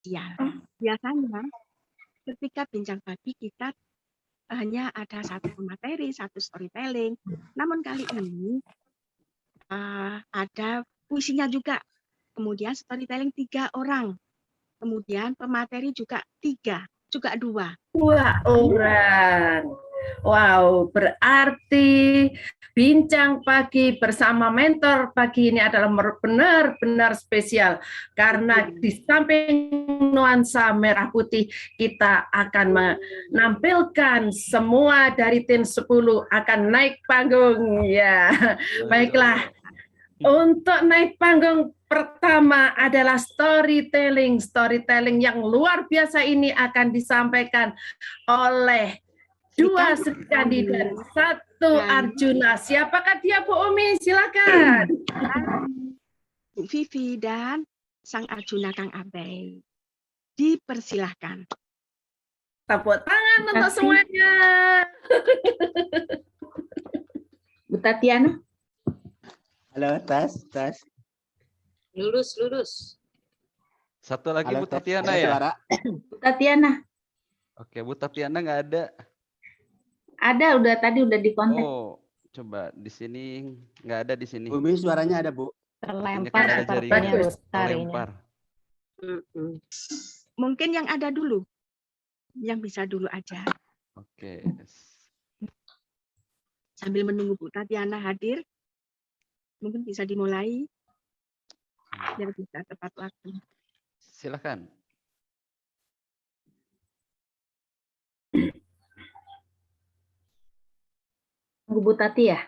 Ya, biasanya ketika bincang pagi kita hanya ada satu materi, satu storytelling. Namun kali ini ada puisinya juga. Kemudian storytelling 3 orang. Kemudian pemateri juga 3, juga 2. Wah, orang. Wow, berarti bincang pagi bersama mentor pagi ini adalah benar-benar spesial karena di samping nuansa merah putih kita akan menampilkan semua dari tim 10 akan naik panggung ya. Baiklah. Untuk naik panggung pertama adalah storytelling. Storytelling yang luar biasa ini akan disampaikan oleh 2 kandidat, 1 Arjuna. Siapakah dia, Bu Umi? Silakan. Bu Vivi dan Sang Arjuna Kang Abai. Dipersilahkan. Tepuk tangan untuk semuanya. Bu Tatiana. Halo, tes. Lurus. Satu lagi Halo, Bu Tatiana ya? Suara. Bu Tatiana. Oke, Bu Tatiana nggak ada. Ada, tadi udah di kontak. Oh, coba di sini nggak ada di sini. Umi suaranya ada, Bu. Terlempar sepertinya terlempar. Mungkin yang ada dulu. Yang bisa dulu aja. Oke. Sambil menunggu Bu Tatiana hadir, mungkin bisa dimulai biar bisa tepat waktu. Silakan. Bu Tati ya?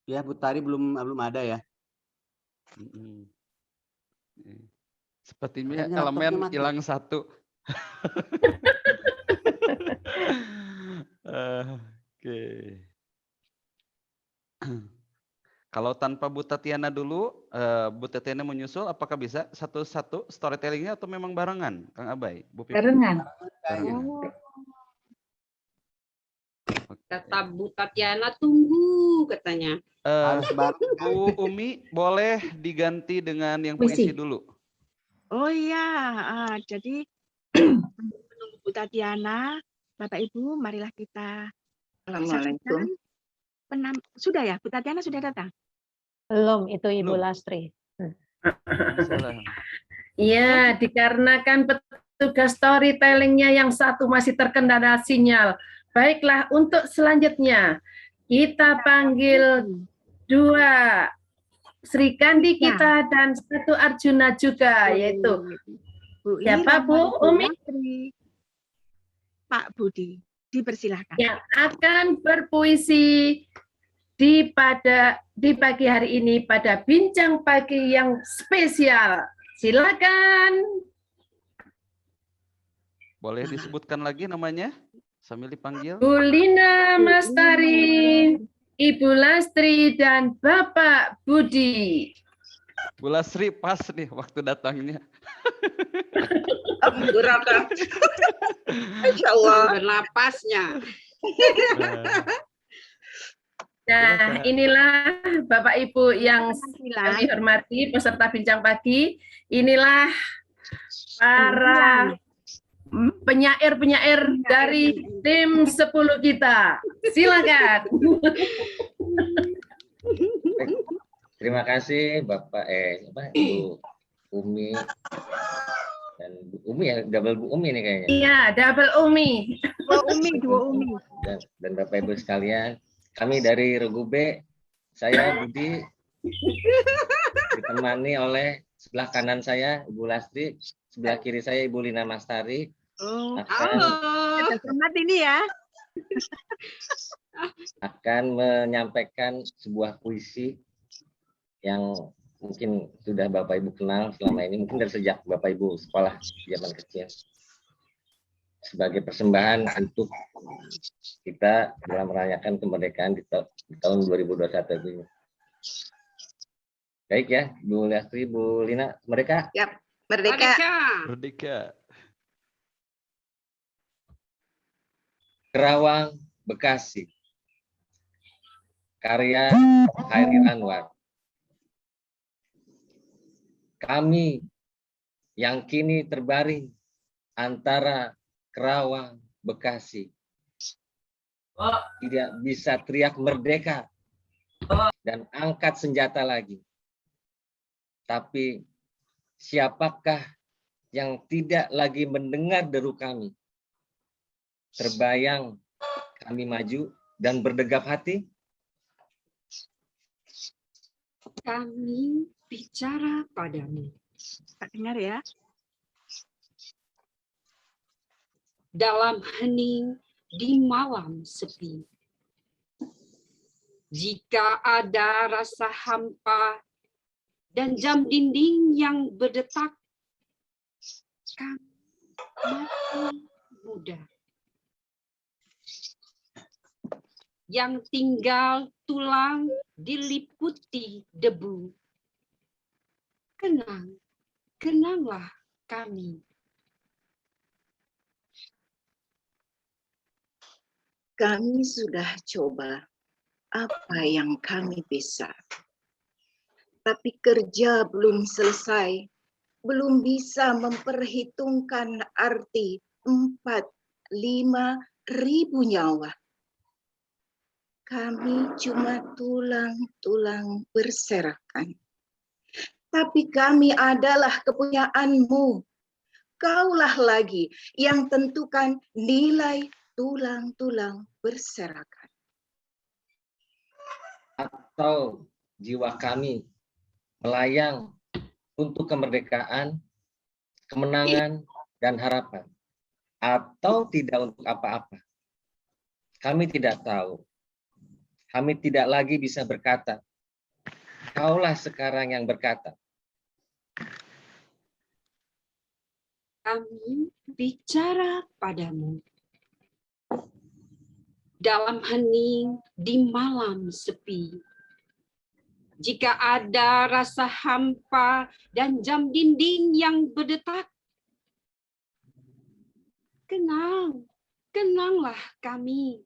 Ya, Bu Tari belum ada ya. Sepertinya Kayaknya elemen laptopnya mati. hilang 1. Oke. Kalau tanpa Bu Tatiana dulu, Bu Tatiana menyusul, apakah bisa satu-satu storytellingnya atau memang barengan, Kang Abai? Bu Pipi? Barengan. Kata Bu Tatiana tunggu katanya. Bu Umi boleh diganti dengan yang puisi dulu. Oh iya, jadi menunggu Bu Tatiana, Bapak Ibu, marilah kita saksikan. Sudah ya, Bu Tatiana sudah datang? Belum, itu Ibu Lastri. Iya, dikarenakan petugas storytellingnya yang satu masih terkendala sinyal. Baiklah, untuk selanjutnya kita panggil 2 Sri Kandi kita dan 1 Arjuna juga, yaitu siapa, Bu Umi? Pak Budi, dipersilahkan. Yang akan berpuisi di pagi hari ini pada bincang pagi yang spesial. Silakan. Boleh disebutkan lagi namanya sambil dipanggil? Bu Lina Mastari, Ibu Lastri, dan Bapak Budi. Bu Lastri pas nih waktu datangnya. Berapa? Insya Allah bernapasnya. Nah, inilah Bapak Ibu yang kami hormati, peserta bincang pagi. Inilah para penyair-penyair dari tim 10 kita. Silakan. Terima kasih Bapak Ibu Umi dan Bu Umi ya, double Bu Umi nih kayaknya. Iya, double Umi. Dua Umi. Dan Bapak Ibu sekalian, kami dari Regu B, saya Budi ditemani oleh sebelah kanan saya Ibu Lastri, sebelah kiri saya Ibu Lina Mastari. Selamat ini ya. Akan menyampaikan sebuah puisi yang mungkin sudah Bapak Ibu kenal selama ini, mungkin dari sejak Bapak Ibu sekolah zaman kecil. Sebagai persembahan untuk kita dalam merayakan kemerdekaan di tahun 2021 ini. Baik ya, Bu Lastri, Bu Lina, mereka? Yap, merdeka. Merdeka. Kerawang, Bekasi. Karya Khairil Anwar. Kami yang kini terbaring antara Kerawang, Bekasi. Tidak bisa teriak merdeka dan angkat senjata lagi. Tapi siapakah yang tidak lagi mendengar deru kami? Terbayang kami maju dan berdegap hati? Kami bicara padamu. Tak dengar ya. Dalam hening di malam sepi. Jika ada rasa hampa dan jam dinding yang berdetak, kami masih muda. Yang tinggal tulang diliputi debu. Kenanglah kami. Kami sudah coba apa yang kami bisa. Tapi kerja belum selesai, belum bisa memperhitungkan arti 4-5 ribu nyawa. Kami cuma tulang-tulang berserakan. Tapi kami adalah kepunyaanmu. Kaulah lagi yang tentukan nilai tulang-tulang berserakan. Atau jiwa kami melayang untuk kemerdekaan, kemenangan, dan harapan. Atau tidak untuk apa-apa. Kami tidak tahu. Kami tidak lagi bisa berkata. Kaulah sekarang yang berkata. Kami bicara padamu. Dalam hening di malam sepi. Jika ada rasa hampa dan jam dinding yang berdetak, kenanglah kami.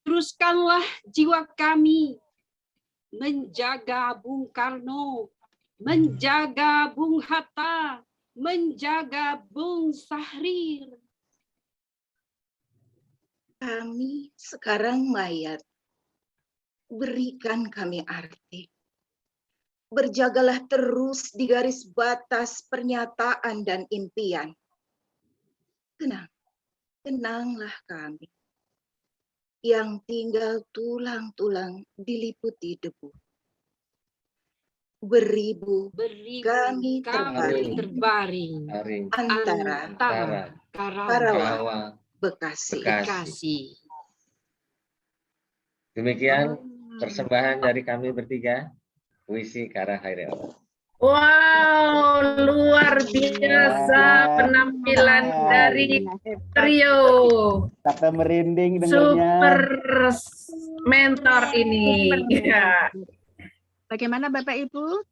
Teruskanlah jiwa kami menjaga Bung Karno, menjaga Bung Hatta, menjaga Bung Sahrir. Kami sekarang mayat. Berikan kami arti. Berjagalah terus di garis batas pernyataan dan impian. Tenanglah kami. Yang tinggal tulang-tulang diliputi debu. Beribu kami terbaring antara Karawang, Bekasi. Demikian persembahan dari kami bertiga, puisi Kara Hairi Allah. Wow, luar biasa penampilan dari trio. Sampai merinding dengarnya. Super mentor ini. Ya. Bagaimana Bapak Ibu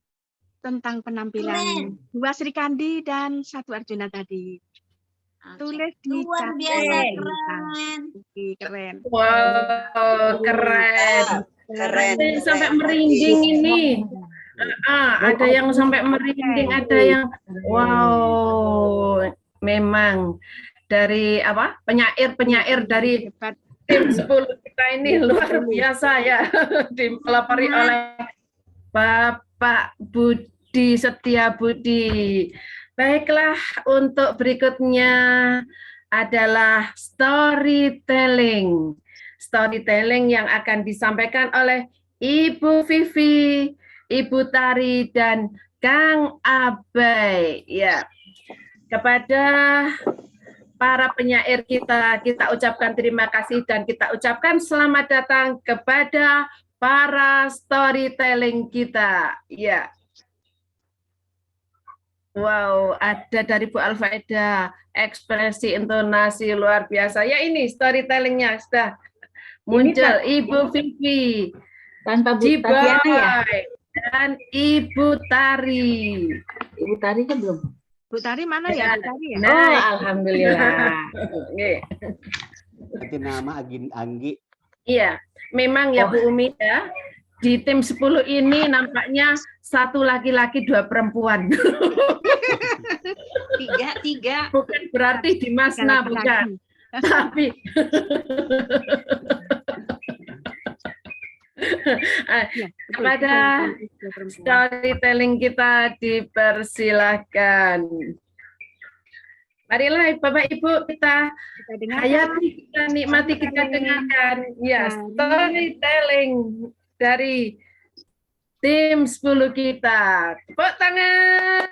tentang penampilan dua Sri Kandi dan satu Arjuna tadi? Tulis di luar chat. biasa keren. Keren. Wow, keren. Sampai merinding ini. Ada yang sampai merinding, ada yang wow, memang dari apa penyair dari tim 10 kita ini luar biasa ya, dipelopori oleh Bapak Budi Setiabudi. Baiklah, untuk berikutnya adalah storytelling yang akan disampaikan oleh Ibu Vivi, Ibu Tari, dan Kang Abai. Ya, kepada para penyair kita ucapkan terima kasih dan kita ucapkan selamat datang kepada para storytelling kita. Ya. Wow, ada dari Bu Alfaida, ekspresi intonasi luar biasa. Ya, ini storytellingnya sudah muncul. Ibu Vivi, tanpa Bu Tatiana ya? Dan Ibu Tari. Ibu Tari kan belum. Bu Tari mana ya? Bu Tari ya? Oh, alhamdulillah. Nanti nama Anggi. Iya, memang ya Bu Umi ya. di tim 10 ini nampaknya 1 laki-laki 2 perempuan. Tiga. Bukan berarti di Masna, bukan. Tapi kepada storytelling kita dipersilahkan. Marilah Bapak Ibu kita hayati, kita nikmati, kita dengarkan ya storytelling dari tim 10 kita. Tepuk tangan.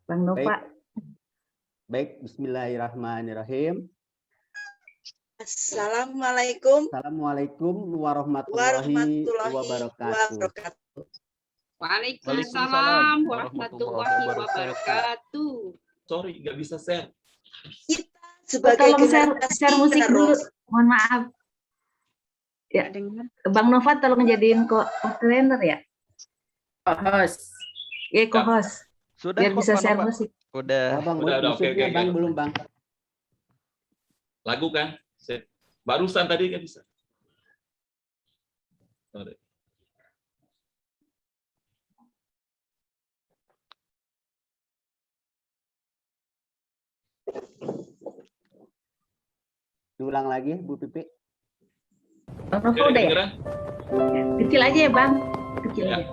Bang Nova. Baik, bismillahirrahmanirrahim. Assalamualaikum warahmatullahi wabarakatuh. Waalaikumsalam warahmatullahi wabarakatuh. Sorry, nggak bisa share. Kita sebagai tolong share musik dulu. Mohon maaf. Ya, Bang Nova tolong jadiin co-trainer ya. Co-host. Ya, co-host. Sudah biar kok, bisa share Pak. musik. Udah. Bang, Udah, oke. Bang, belum Bang. Lagu kan? Barusan tadi nggak bisa. Sorry. Diulang lagi, Bu Pipi. Bang Nova udah ya? Kecil aja ya, Bang. Kecil aja.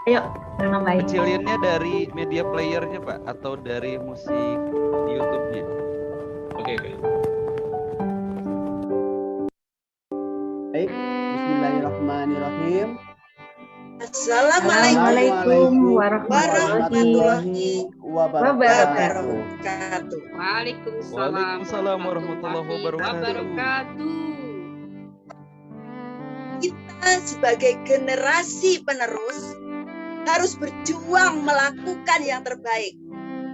Ayo, Bang Nova. Kecilinnya dari media playernya, Pak, atau dari musik di YouTube-nya? Oke. Baik, bismillahirrahmanirrahim. Assalamualaikum warahmatullahi wabarakatuh. Waalaikumsalam warahmatullahi wabarakatuh. Kita sebagai generasi penerus harus berjuang melakukan yang terbaik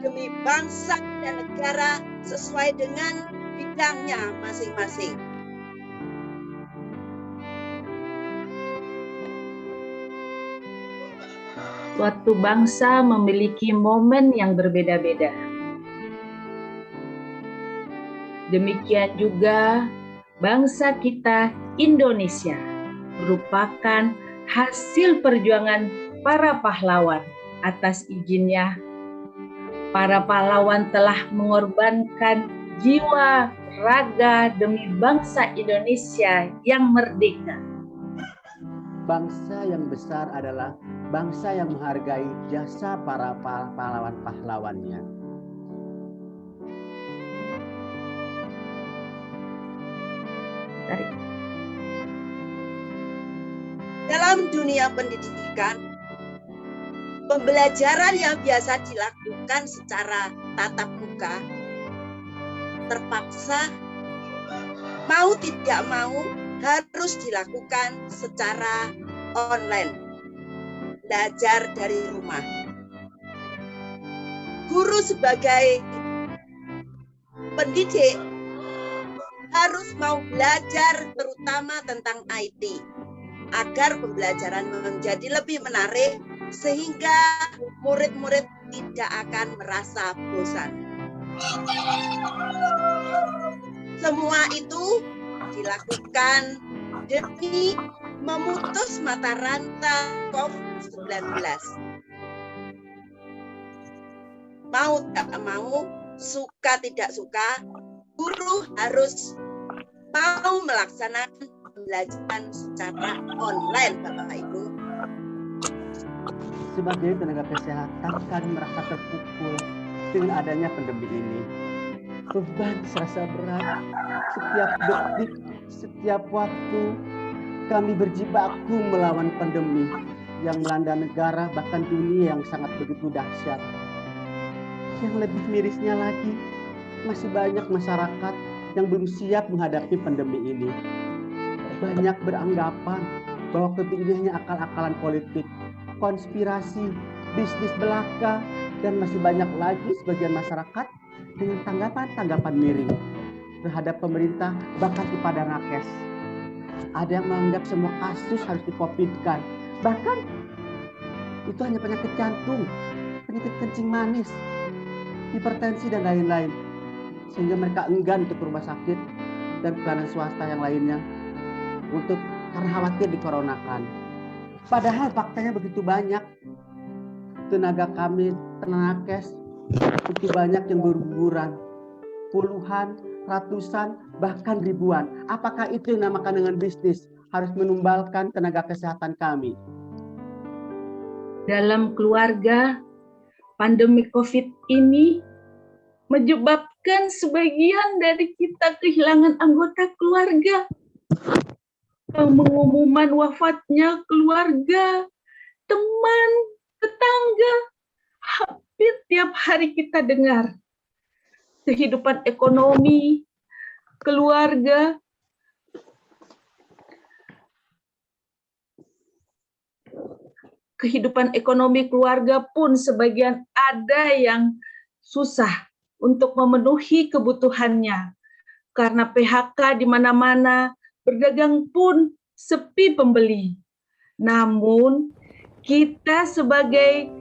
demi bangsa dan negara sesuai dengan bidangnya masing-masing. Suatu bangsa memiliki momen yang berbeda-beda. Demikian juga bangsa kita Indonesia merupakan hasil perjuangan para pahlawan. Atas izinnya, para pahlawan telah mengorbankan jiwa, raga demi bangsa Indonesia yang merdeka. Bangsa yang besar adalah bangsa yang menghargai jasa para pahlawan-pahlawannya. Dalam dunia pendidikan, pembelajaran yang biasa dilakukan secara tatap muka terpaksa mau tidak mau harus dilakukan secara online, belajar dari rumah. Guru sebagai pendidik harus mau belajar terutama tentang IT agar pembelajaran menjadi lebih menarik sehingga murid-murid tidak akan merasa bosan. Semua itu dilakukan demi memutus mata rantai COVID-19. Mau tak mau, suka tidak suka, guru harus mau melaksanakan pembelajaran secara online, Bapak Ibu. Sebagai tenaga kesehatan, kami merasa terpukul dengan adanya pandemi ini. Beban serasa berat, setiap detik, setiap waktu kami berjibaku melawan pandemi yang melanda negara bahkan dunia yang sangat begitu dahsyat. Yang lebih mirisnya lagi, masih banyak masyarakat yang belum siap menghadapi pandemi ini. Banyak beranggapan bahwa COVID ini hanya akal-akalan politik, konspirasi, bisnis belaka, dan masih banyak lagi sebagian masyarakat dengan tanggapan-tanggapan miring terhadap pemerintah bahkan kepada nakes. Ada yang menganggap semua kasus harus di-COVID-kan. Bahkan itu hanya penyakit jantung, penyakit kencing manis, hipertensi dan lain-lain. Sehingga mereka enggan untuk ke rumah sakit dan pelayanan swasta yang lainnya untuk karena khawatir dikoronakan. Padahal faktanya begitu banyak. Tenaga kami, tenaga kes, begitu banyak yang berguguran. Puluhan, ratusan, bahkan ribuan. Apakah itu yang dinamakan dengan bisnis? Harus menumbalkan tenaga kesehatan kami. Dalam keluarga, pandemi COVID ini menyebabkan sebagian dari kita kehilangan anggota keluarga. Pengumuman wafatnya keluarga, teman, tetangga, hampir tiap hari kita dengar. Kehidupan ekonomi, keluarga, kehidupan ekonomi keluarga pun sebagian ada yang susah untuk memenuhi kebutuhannya. Karena PHK di mana-mana, berdagang pun sepi pembeli. Namun, kita sebagai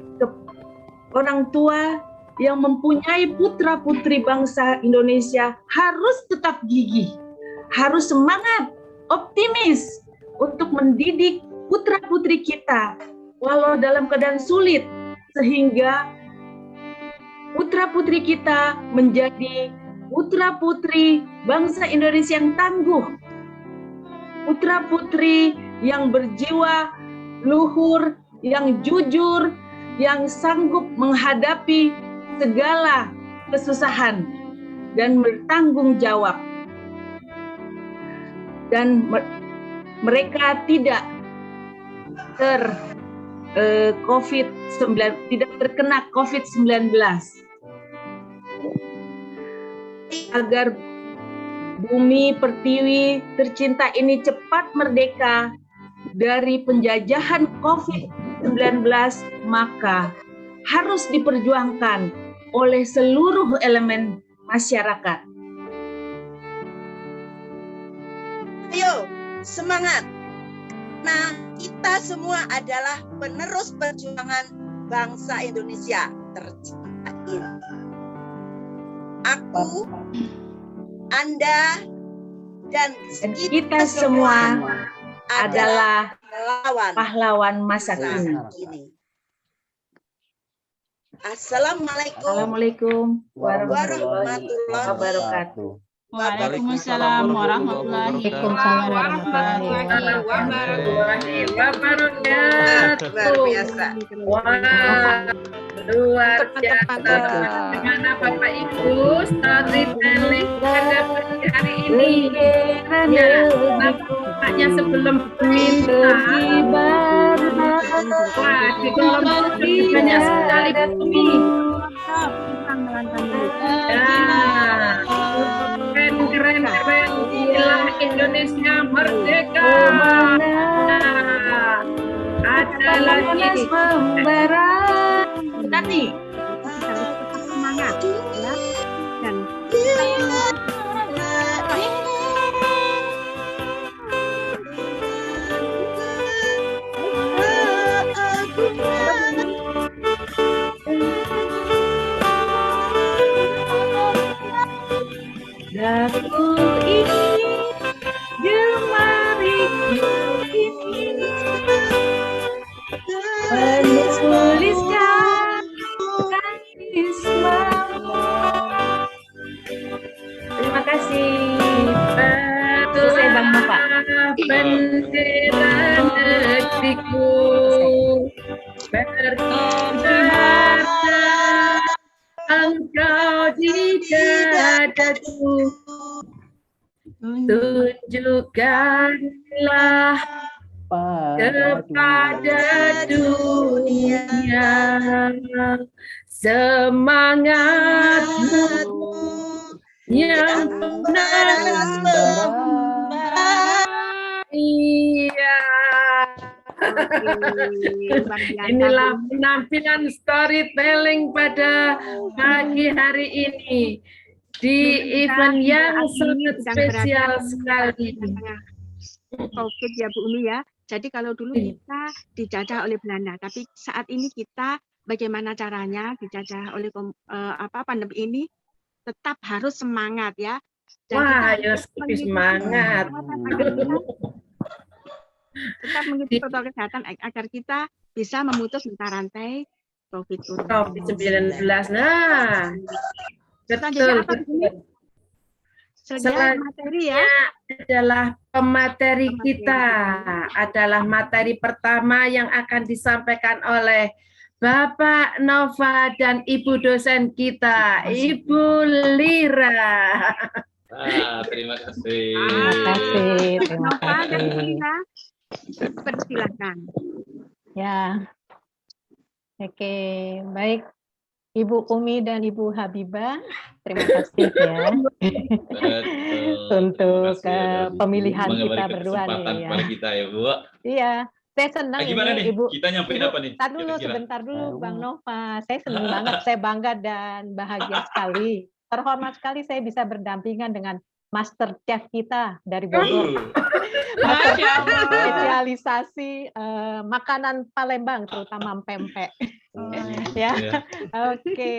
orang tua yang mempunyai putra-putri bangsa Indonesia harus tetap gigih, harus semangat, optimis untuk mendidik putra-putri kita walau dalam keadaan sulit, sehingga putra-putri kita menjadi putra-putri bangsa Indonesia yang tangguh, putra-putri yang berjiwa luhur, yang jujur, yang sanggup menghadapi segala kesusahan dan bertanggung jawab. Dan mereka tidak tidak terkena COVID-19. Agar bumi pertiwi tercinta ini cepat merdeka dari penjajahan COVID-19, maka harus diperjuangkan oleh seluruh elemen masyarakat. Ayo, semangat. Nah, kita semua adalah penerus perjuangan bangsa Indonesia tercinta ini. Aku, Anda, dan kita semua adalah pahlawan masa kini. Assalamualaikum warahmatullahi wabarakatuh. Waalaikumsalam warahmatullahi wabarakatuh. Luar biasa. Wah, luar biasa. Bagaimana Bapak Ibu storytelling pada pagi hari ini? Ya, nampaknya sebelum minta. Wah, di kolom banyak sekali bumi. Keren. Inilah Indonesia merdeka. Ada lagi membara. Nanti semangat ya. Dan daku ini jemariku ini menuliskan karismamu. Terima kasih. Selesai Bang Bapak. Bendera negeriku berkibar, engkau di dadaku, tunjukkanlah kepada dunia semangatmu yang benar. Iya. Inilah penampilan storytelling pada pagi hari ini di event yang sangat spesial sekali. COVID ya Bu Umi ya. Jadi kalau dulu kita dijajah oleh Belanda, tapi saat ini kita bagaimana caranya dijajah oleh pandemi ini tetap harus semangat ya. Dan Wah, kita ayo semangat. tetap mengikuti protokol kesehatan agar kita bisa memutus mata rantai COVID-19. Nah, Selanjutnya betul, apa di sini? Selanjutnya materi ya. Adalah pemateri kita. Adalah materi pertama yang akan disampaikan oleh Bapak Nova dan Ibu dosen kita, Ibu Lira. Terima kasih. Terima kasih. Terima Nova dan Ibu kasih. Lira, persilahkan. Ya. Oke, baik. Ibu Umi dan Ibu Habibah, terima kasih ya untuk pemilihan kita berdua nih ya. Kita ya, Bu. Iya, saya senang Gimana ini nih? Ibu. Kita nyampein apa nih? Tar dulu, sebentar dulu Bang Nova. Saya senang banget, saya bangga dan bahagia sekali. Terhormat sekali saya bisa berdampingan dengan Master Chef kita dari Bogor. Master Chef spesialisasi makanan Palembang, terutama pempek. Ya, oke.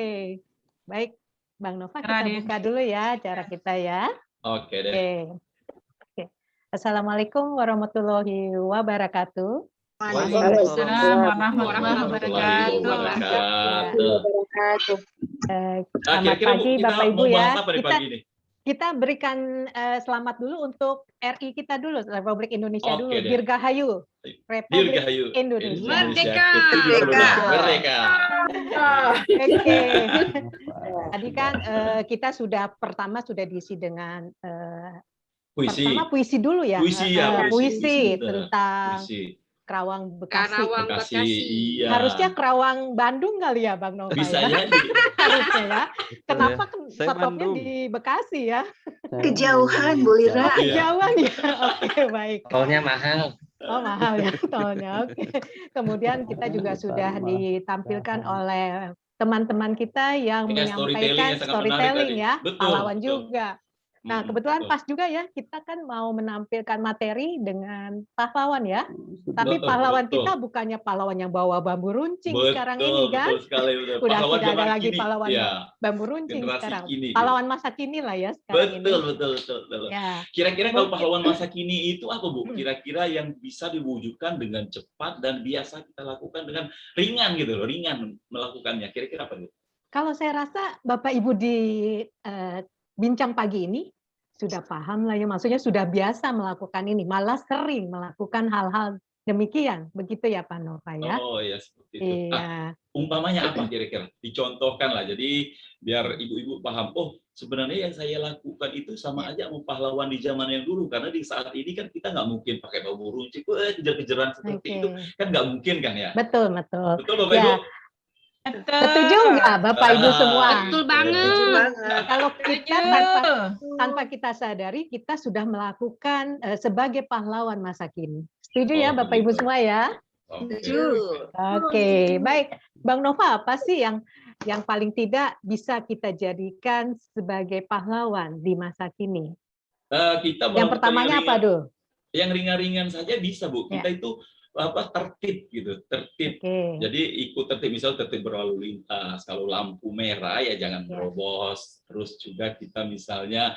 Baik, Bang Nova, kita buka dulu ya acara kita ya. Oke deh. Oke. Assalamualaikum warahmatullahi wabarakatuh. Waalaikumsalam warahmatullahi wabarakatuh. Selamat pagi Bapak Ibu ya. Pagi ini? Kita berikan selamat dulu untuk RI kita dulu, Republik Indonesia dulu. Oke deh. Dirgahayu. Republik Indonesia. Merdeka. Merdeka. Oke. Tadi kan kita pertama sudah diisi dengan Puisi. pertama puisi dulu ya. Puisi ya. Puisi tentang Puisi. Kerawang Bekasi. Bekasi. Iya. Harusnya Kerawang Bandung kali ya Bang Nova. Bisa ya? jadi. Harusnya ya. Kenapa Saya stopnya Bandung. di Bekasi ya? Kejauhan Bu Lira. Kejauhan ya. Oke, baik. Tolnya mahal. Oh, mahal ya tolnya. Oke. Kemudian kita juga sudah ditampilkan oleh teman-teman kita yang Ya, menyampaikan storytelling ya, Betul, pahlawan betul. juga. Nah, kebetulan pas juga ya, kita kan mau menampilkan materi dengan pahlawan ya. Tapi Betul, pahlawan betul. kita bukannya pahlawan yang bawa bambu runcing Betul, sekarang ini kan. betul sekali, betul. Udah Pahlawan tidak ada zaman lagi kini. pahlawan Ya, bambu runcing generasi sekarang. kini. Pahlawan masa kini lah ya sekarang ini. Betul. Ya. Kira-kira kalau Mungkin- pahlawan masa kini itu apa, Bu? Kira-kira yang bisa diwujudkan dengan cepat dan biasa kita lakukan dengan ringan gitu loh, ringan melakukannya. Kira-kira apa, Bu? Kalau saya rasa Bapak Ibu di bincang pagi ini sudah paham lah ya, maksudnya sudah biasa melakukan ini, malah sering melakukan hal-hal demikian, begitu ya Pak Nova ya? Oh ya, seperti itu. Iya. Umpamanya apa kira-kira? Dicontohkan lah, jadi biar ibu-ibu paham, oh sebenarnya yang saya lakukan itu sama aja mau pahlawan di zaman yang dulu, karena di saat ini kan kita nggak mungkin pakai bambu runcing, kejar-kejaran seperti itu, kan nggak mungkin kan ya? Betul, betul. Betul Bapak Ya. Ibu? Setuju nggak Bapak Ibu semua? Betul banget. Kalau kita tanpa kita sadari, kita sudah melakukan sebagai pahlawan masa kini. Setuju ya Bapak Ibu semua ya? Oke, baik. Bang Nova, apa sih yang paling tidak bisa kita jadikan sebagai pahlawan di masa kini? Kita Yang pertamanya apa, Do? Yang ringan-ringan saja bisa, Bu. Kita Ya. itu tertib gitu, tertib. Oke. Jadi ikut tertib, misal tertib berlalu lintas. Kalau lampu merah ya jangan terobos. Terus juga kita misalnya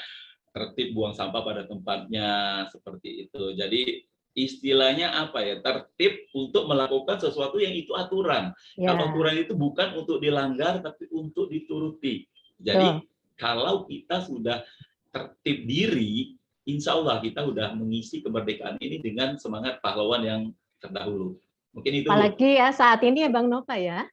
tertib buang sampah pada tempatnya, seperti itu. Jadi istilahnya apa ya? Tertib untuk melakukan sesuatu yang itu aturan. Ya. Kalau aturan itu bukan untuk dilanggar tapi untuk dituruti. Jadi kalau kita sudah tertib diri, insya Allah kita sudah mengisi kemerdekaan ini dengan semangat pahlawan yang terdahulu. Mungkin itu. Apalagi ya saat ini ya Bang Nova ya,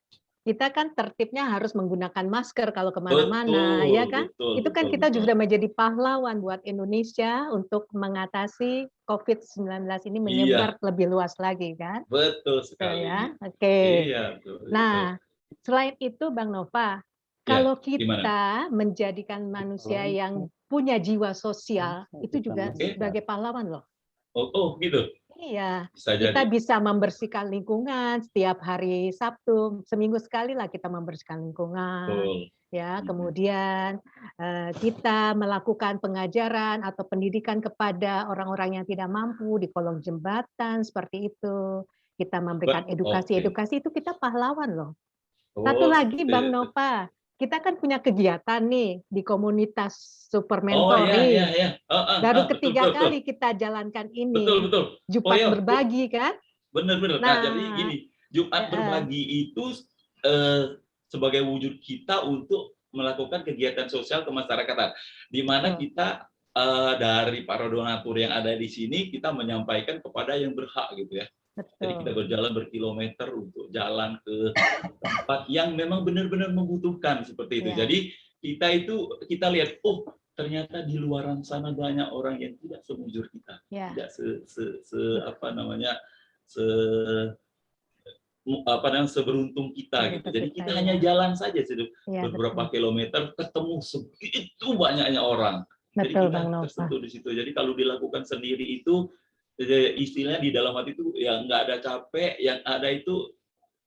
kita kan tertibnya harus menggunakan masker kalau kemana-mana, ya kan? Itu kan kita juga menjadi pahlawan buat Indonesia untuk mengatasi COVID-19 ini menyebar lebih luas lagi kan? Betul sekali. Ya, oke. Iya, nah, selain itu Bang Nova, kalau kita menjadikan manusia yang punya jiwa sosial, itu juga sebagai pahlawan loh. Oh gitu. Iya, kita bisa membersihkan lingkungan setiap hari Sabtu, seminggu sekali lah kita membersihkan lingkungan. Ya, kemudian kita melakukan pengajaran atau pendidikan kepada orang-orang yang tidak mampu di kolong jembatan seperti itu. Kita memberikan edukasi itu kita pahlawan loh. Satu lagi Bang Nova, kita kan punya kegiatan nih di komunitas Super Oh iya, Mentoring. iya, iya. Baru Betul, ketiga betul, betul. kali kita jalankan ini. Betul, betul. Jumat iya, Bu. berbagi kan? Benar-benar. Nah, jadi gini, Jumat berbagi itu sebagai wujud kita untuk melakukan kegiatan sosial kemasyarakatan, di mana kita dari para donatur yang ada di sini, kita menyampaikan kepada yang berhak gitu ya. Jadi kita berjalan berkilometer untuk jalan ke tempat yang memang benar-benar membutuhkan seperti itu. Jadi kita lihat, oh ternyata di luaran sana banyak orang yang tidak semujur kita, tidak seberuntung kita gitu. Jadi kita hanya jalan saja beberapa kilometer ketemu segitu banyaknya orang. Jadi kita tersentuh di situ. Jadi kalau dilakukan sendiri itu istilahnya di dalam hati itu ya nggak ada capek, yang ada itu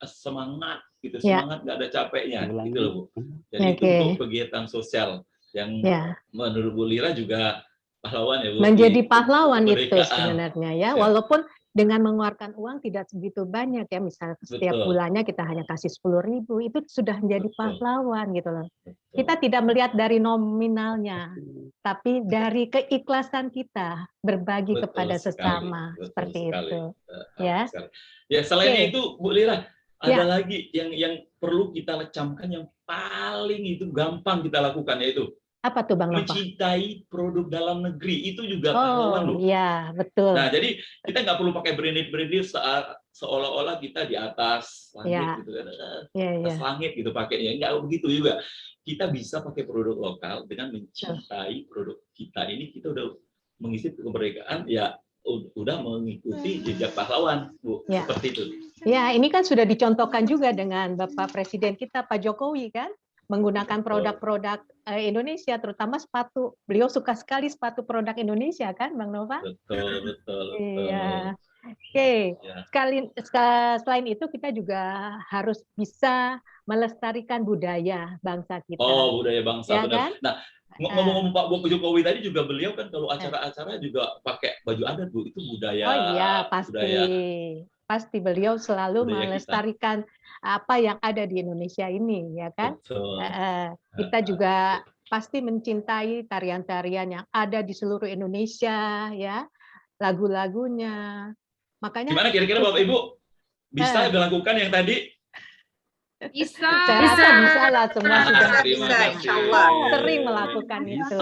semangat gitu, semangat nggak ada capeknya gitu loh Bu. Jadi itu untuk kegiatan sosial yang menurut Bu Lira juga pahlawan ya Bu. Menjadi pahlawan itu sebenarnya ya, walaupun dengan mengeluarkan uang tidak segitu banyak ya, misalnya setiap bulannya kita hanya kasih 10.000, itu sudah menjadi pahlawan gitu loh. Kita tidak melihat dari nominalnya, tapi dari keikhlasan kita berbagi kepada sesama seperti itu. Ya. Ya selain itu Bu Lira, ada lagi yang perlu kita lecamkan yang paling itu gampang kita lakukan, yaitu apa tuh Bang Nova? Mencintai produk dalam negeri, itu juga pahlawan loh. Iya, betul. Nah, jadi kita nggak perlu pakai branded seolah-olah kita di atas langit gitu kan. Atas langit gitu pakainya. Nggak begitu juga. Kita bisa pakai produk lokal dengan mencintai produk kita ini, kita udah mengisi kemerdekaan ya, udah mengikuti jejak pahlawan, Bu. Seperti itu. Ya, ini kan sudah dicontohkan juga dengan Bapak Presiden kita Pak Jokowi kan, menggunakan produk-produk Indonesia, terutama sepatu. Beliau suka sekali sepatu produk Indonesia kan, Bang Nova? Betul. Iya. Oke. Selain itu kita juga harus bisa melestarikan budaya bangsa kita. Oh, budaya bangsa, ya, benar. kan? Nah, ngomong-ngomong Pak Jokowi tadi juga, beliau kan kalau acara-acara juga pakai baju adat, Bu. Itu budaya. Oh iya, pasti. Budaya. Pasti beliau selalu melestarikan apa yang ada di Indonesia ini, ya kan? Kita juga pasti mencintai tarian-tarian yang ada di seluruh Indonesia, ya, lagu-lagunya. Makanya. Gimana kira-kira Bapak Ibu bisa melakukan yang tadi? Bisa. Bisa lah, semua sudah sering melakukan itu.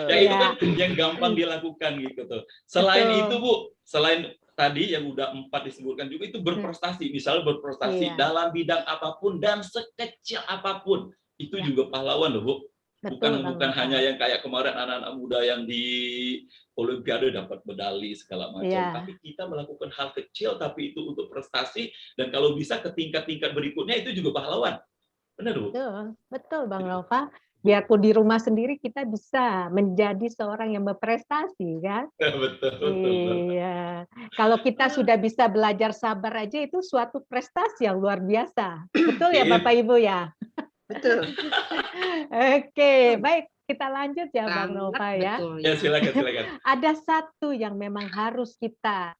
Ya itu kan yang gampang dilakukan gitu tuh. Selain itu Bu, selain tadi yang udah 4 disebutkan juga, itu berprestasi, misalnya berprestasi dalam bidang apapun dan sekecil apapun, itu juga pahlawan loh Bu. Bukan hanya yang kayak kemarin anak-anak muda yang di Olimpiade dapat medali segala macam, tapi kita melakukan hal kecil tapi itu untuk prestasi, dan kalau bisa ke tingkat-tingkat berikutnya itu juga pahlawan. Benar Bu? Betul Bang Nova. Biarpun di rumah sendiri kita bisa menjadi seorang yang berprestasi kan? Betul. Iya. Kalau kita sudah bisa belajar sabar aja, itu suatu prestasi yang luar biasa. Betul ya Bapak Ibu ya? Betul. Oke, baik, kita lanjut ya Bang Nova ya. Ya silakan. Ada satu yang memang harus kita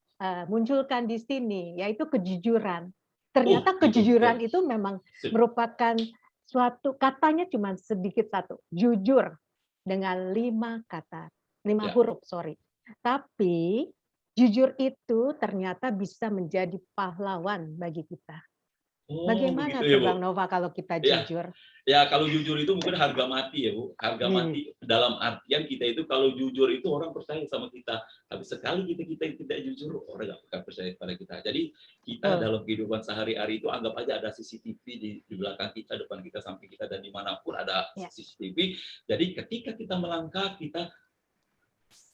munculkan di sini, yaitu kejujuran. Ternyata kejujuran itu memang merupakan suatu, katanya cuma sedikit satu, jujur, dengan 5 kata, 5 huruf, Tapi jujur itu ternyata bisa menjadi pahlawan bagi kita. Bagaimana tuh Bang Nova kalau kita jujur? Ya kalau jujur itu mungkin harga mati ya Bu. Harga mati dalam artian kita itu kalau jujur itu orang percaya sama kita. Tapi sekali kita tidak jujur, orang nggak akan percaya pada kita. Jadi kita dalam kehidupan sehari-hari itu anggap aja ada CCTV di belakang kita, depan kita, samping kita, dan dimanapun ada CCTV. Jadi ketika kita melangkah, kita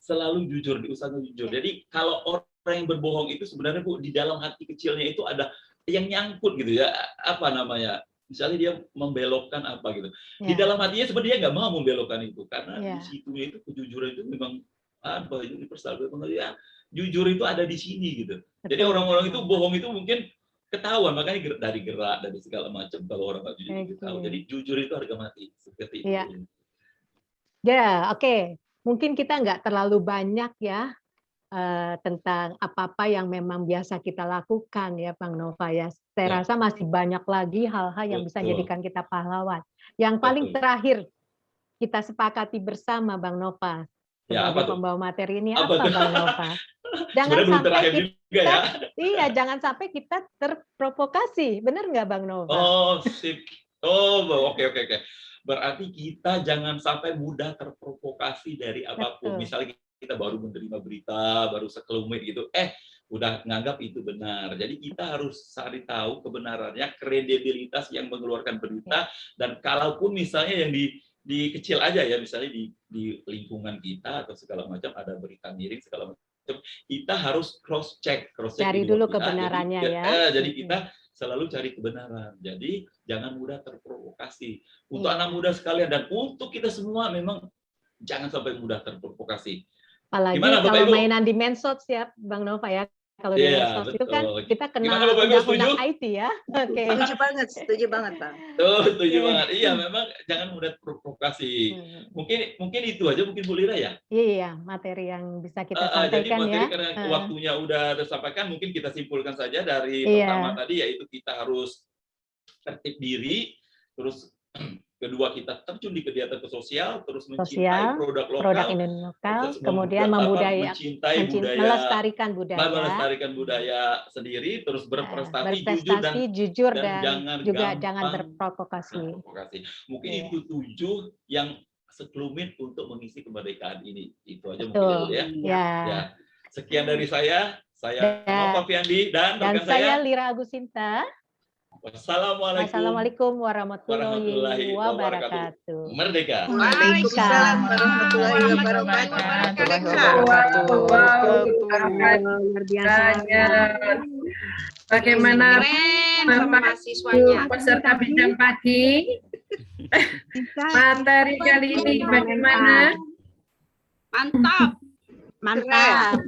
selalu jujur, diusahakan jujur. Jadi kalau orang yang berbohong itu sebenarnya Bu, di dalam hati kecilnya itu ada yang nyangkut gitu ya, apa namanya, misalnya dia membelokkan apa gitu, di dalam hatinya sebenarnya dia nggak mau membelokkan itu, karena di situ itu kejujuran itu memang apa, universal, ya, jujur itu ada di sini gitu. Jadi orang-orang itu bohong itu mungkin ketahuan, makanya dari gerak, dari segala macam, kalau orang nggak jujur itu tahu. Jadi jujur itu harga mati, seperti itu. Ya, oke. Mungkin kita nggak terlalu banyak ya tentang apa-apa yang memang biasa kita lakukan ya Bang Nova ya. Saya rasa masih banyak lagi hal-hal yang bisa menjadikan kita pahlawan. Yang paling terakhir kita sepakati bersama Bang Nova sebagai pembawa materi ini apa Bang Nova? Jangan sampai kita, jangan sampai kita terprovokasi, benar nggak Bang Nova? Oh sip, oke. Berarti kita jangan sampai mudah terprovokasi dari apapun. Misalnya kita baru menerima berita, baru sekelumit gitu, udah nganggap itu benar. Jadi kita harus cari tahu kebenarannya, kredibilitas yang mengeluarkan berita, dan kalaupun misalnya yang di kecil aja ya, misalnya di lingkungan kita atau segala macam ada berita miring segala macam, kita harus cross check cari dulu kebenarannya ya. Jadi kita selalu cari kebenaran. Jadi jangan mudah terprovokasi. Untuk anak muda sekalian dan untuk kita semua memang jangan sampai mudah terprovokasi. Apalagi kalau mainan di medsos ya Bang Nova ya. Kalau di medsos itu kan kita kena undang-undang IT ya. Oke. Setuju banget Bang. Setuju banget. Iya, memang jangan mudah terprovokasi. Mungkin itu aja mungkin Bu Lira ya. Iya, materi yang bisa kita sampaikan jadi ya. Karena waktunya udah tersampaikan, mungkin kita simpulkan saja dari pertama tadi, yaitu kita harus tertib diri, terus kedua kita terjun di kegiatan sosial, terus mencintai produk lokal, kemudian mencintai melestarikan budaya sendiri, terus berprestasi jujur dan juga jangan berprovokasi. Mungkin itu 7 yang sekelumit untuk mengisi kemerdekaan ini. Itu aja mungkin ya. Sekian dari saya Nova Fiandi dan rekan saya Lira Agusinta. Wassalamualaikum warahmatullahi wabarakatuh. Merdeka. Waalaikumsalam warahmatullahi wabarakatuh. Luar biasa. Bagaimana mahasiswanya peserta bidang pagi? Materi kali ini bagaimana? Mantap.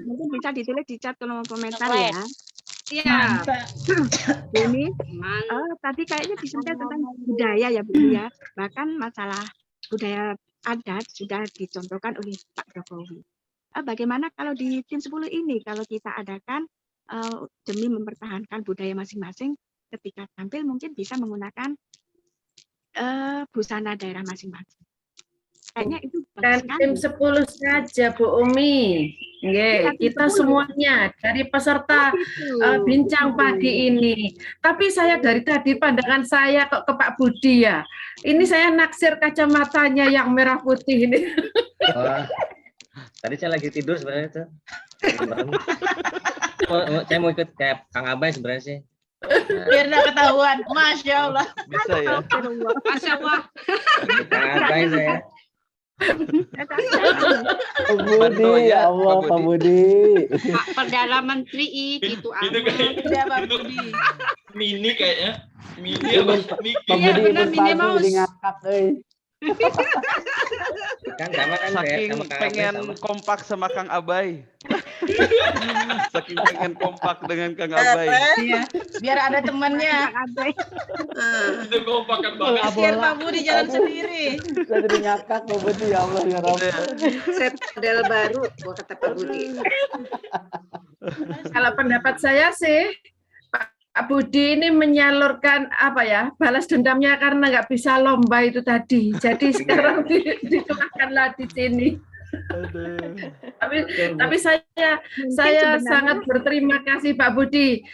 Mungkin bisa ditulis di chat kalau mau komentar ya. Iya. Ini tadi kayaknya disentil tentang budaya ya Bu ya. Bahkan masalah budaya adat sudah dicontohkan oleh Pak Jokowi. Bagaimana kalau di tim 10 ini kalau kita adakan demi mempertahankan budaya masing-masing, ketika tampil mungkin bisa menggunakan busana daerah masing-masing. Kayaknya itu dan tim 10 saja Bu Umi. Kita semuanya dari peserta bincang pagi ini. Tapi saya dari tadi pandangan saya kok ke Pak Budi ya. Ini saya naksir kacamatanya yang merah putih ini. Tadi saya lagi tidur sebenarnya tuh. Saya mau ikut kayak Kang Abai sebenarnya sih. Biar nggak ketahuan. Masya Allah. Bisa ya. Masya Allah. Kang Abai saya. Pak Budi, ya Allah, Pak Budi. Pak Perdana Menteri itu Pak Budi. Mini kayaknya. Pak Budi mau ngakak Saking pengen kompak sama Kang Abai. Saking pengen kompak dengan Kang Abai. Iya, biar ada temannya. Itu kompak kan banget. Biar Pak Budi jalan sendiri. Saya jadi ngakak Pak Budi, ya Allah ya Rabb. Set model baru, kata Pak Budi. Kalau pendapat saya sih, Pak Budi ini menyalurkan balas dendamnya karena nggak bisa lomba itu tadi. Jadi sekarang dikeluarkanlah di sini. Tapi saya sangat berterima kasih Pak Budi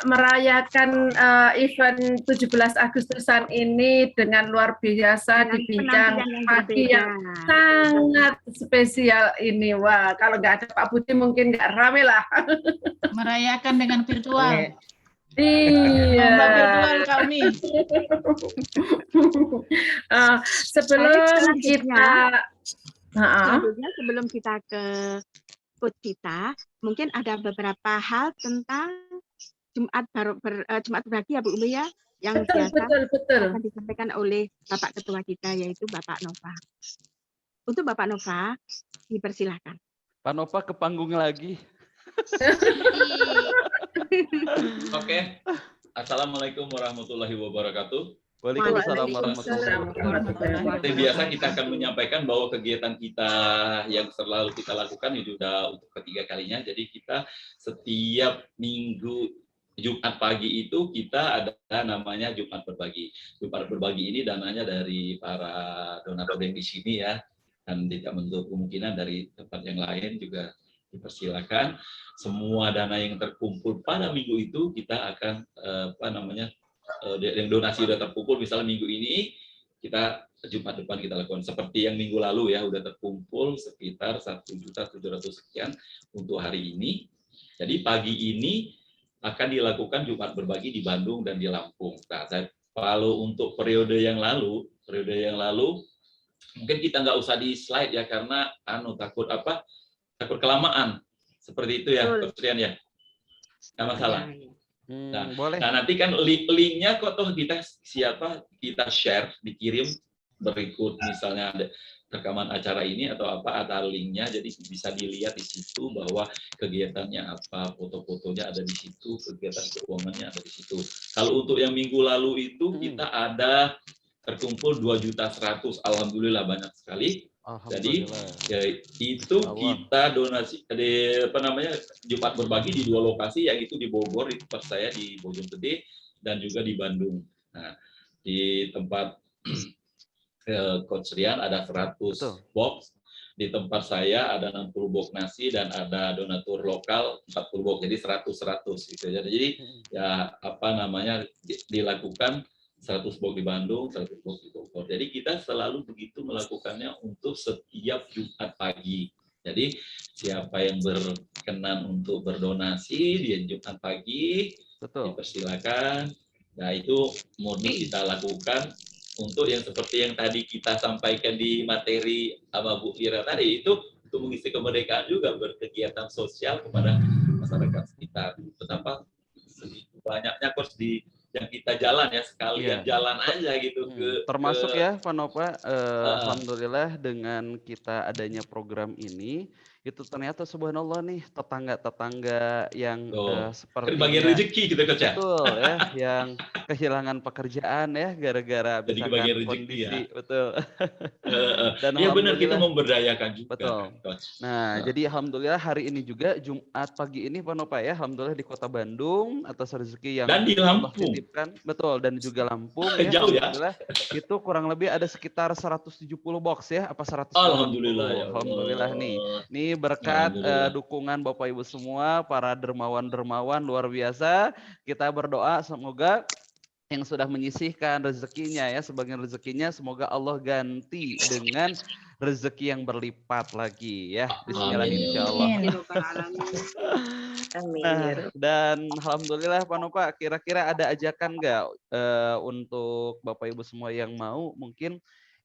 merayakan event 17 Agustusan ini dengan luar biasa di bincang pagi yang sangat spesial ini. Wah, kalau nggak ada Pak Budi mungkin nggak rame lah. Merayakan dengan virtual. Iya. Virtual kami. Sebelum kita ke quote kita, mungkin ada beberapa hal tentang Jumat berbagi ya Bu Umi ya, yang biasa akan disampaikan oleh Bapak Ketua kita yaitu Bapak Nova. Untuk Bapak Nova, dipersilahkan. Pak Nova ke panggung lagi. Oke. Assalamualaikum warahmatullahi wabarakatuh. Waalaikumsalam warahmatullahi wabarakatuh. Seperti biasa kita akan menyampaikan bahwa kegiatan kita yang selalu kita lakukan ini sudah untuk ketiga kalinya. Jadi kita setiap minggu Jumat pagi itu kita ada namanya Jumat Berbagi. Jumat Berbagi ini dananya dari para donatur yang di sini ya, dan tidak menutup kemungkinan dari tempat yang lain juga dipersilakan. Semua dana yang terkumpul pada minggu itu kita akan yang donasi sudah terkumpul, misalnya minggu ini kita Jumat depan kita lakukan seperti yang minggu lalu ya, udah terkumpul sekitar 1.700.000 sekian untuk hari ini. Jadi pagi ini akan dilakukan Jumat Berbagi di Bandung dan di Lampung. Nah, kalau untuk periode yang lalu mungkin kita nggak usah di slide ya, karena takut kelamaan seperti itu ya, Coach Rian ya, nggak masalah. Nah, boleh. Nah, nanti kan linknya kok toh kita share, dikirim berikut, misalnya ada rekaman acara ini atau apa, ada linknya, jadi bisa dilihat di situ bahwa kegiatannya apa, foto-fotonya ada di situ, kegiatan keuangannya ada di situ. Kalau untuk yang minggu lalu itu kita ada terkumpul 2.100.000, alhamdulillah banyak sekali. Jadi ya, itu kita donasi Jumat Berbagi di 2 lokasi, yaitu di Bogor, di tempat saya di Bojonggede, dan juga di Bandung. Nah, di tempat Coach Rian ada 100 box, di tempat saya ada 60 box nasi, dan ada donatur lokal 40 box, jadi 100 gitu ya. Jadi ya dilakukan 100 box di Bandung, 100 box di Bogor. Jadi kita selalu begitu melakukannya untuk setiap Jumat pagi. Jadi siapa yang berkenan untuk berdonasi di Jumat pagi, dipersilakan. Nah, itu murni kita lakukan untuk yang seperti yang tadi kita sampaikan di materi sama Bu Ira tadi, itu untuk mengisi kemerdekaan juga, berkegiatan sosial kepada masyarakat sekitar. Betapa banyaknya kos di yang kita jalan ya, sekalian jalan aja gitu termasuk ya Pak Nova, alhamdulillah dengan kita adanya program ini, itu ternyata subhanallah nih tetangga-tetangga yang seperti bagian rezeki gitu Coach ya. Betul ya, yang kehilangan pekerjaan ya gara-gara misalkan kondisi ya. Betul. Dan ya benar, kita memberdayakan juga. Betul. Nah, jadi alhamdulillah hari ini juga Jumat pagi ini Pak Nova ya, alhamdulillah di Kota Bandung atas rezeki yang dan di Lampung. Betul, dan juga Lampung ya, jauh ya. Itu kurang lebih ada sekitar 170 box ya, apa 100? Alhamdulillah ya. Alhamdulillah nih berkat dukungan Bapak Ibu semua, para dermawan-dermawan luar biasa. Kita berdoa semoga yang sudah menyisihkan rezekinya ya, sebagian rezekinya semoga Allah ganti dengan rezeki yang berlipat lagi ya. Bismillah insyaallah. Nah, dan alhamdulillah Pak Nova, kira-kira ada ajakan nggak untuk Bapak Ibu semua yang mau mungkin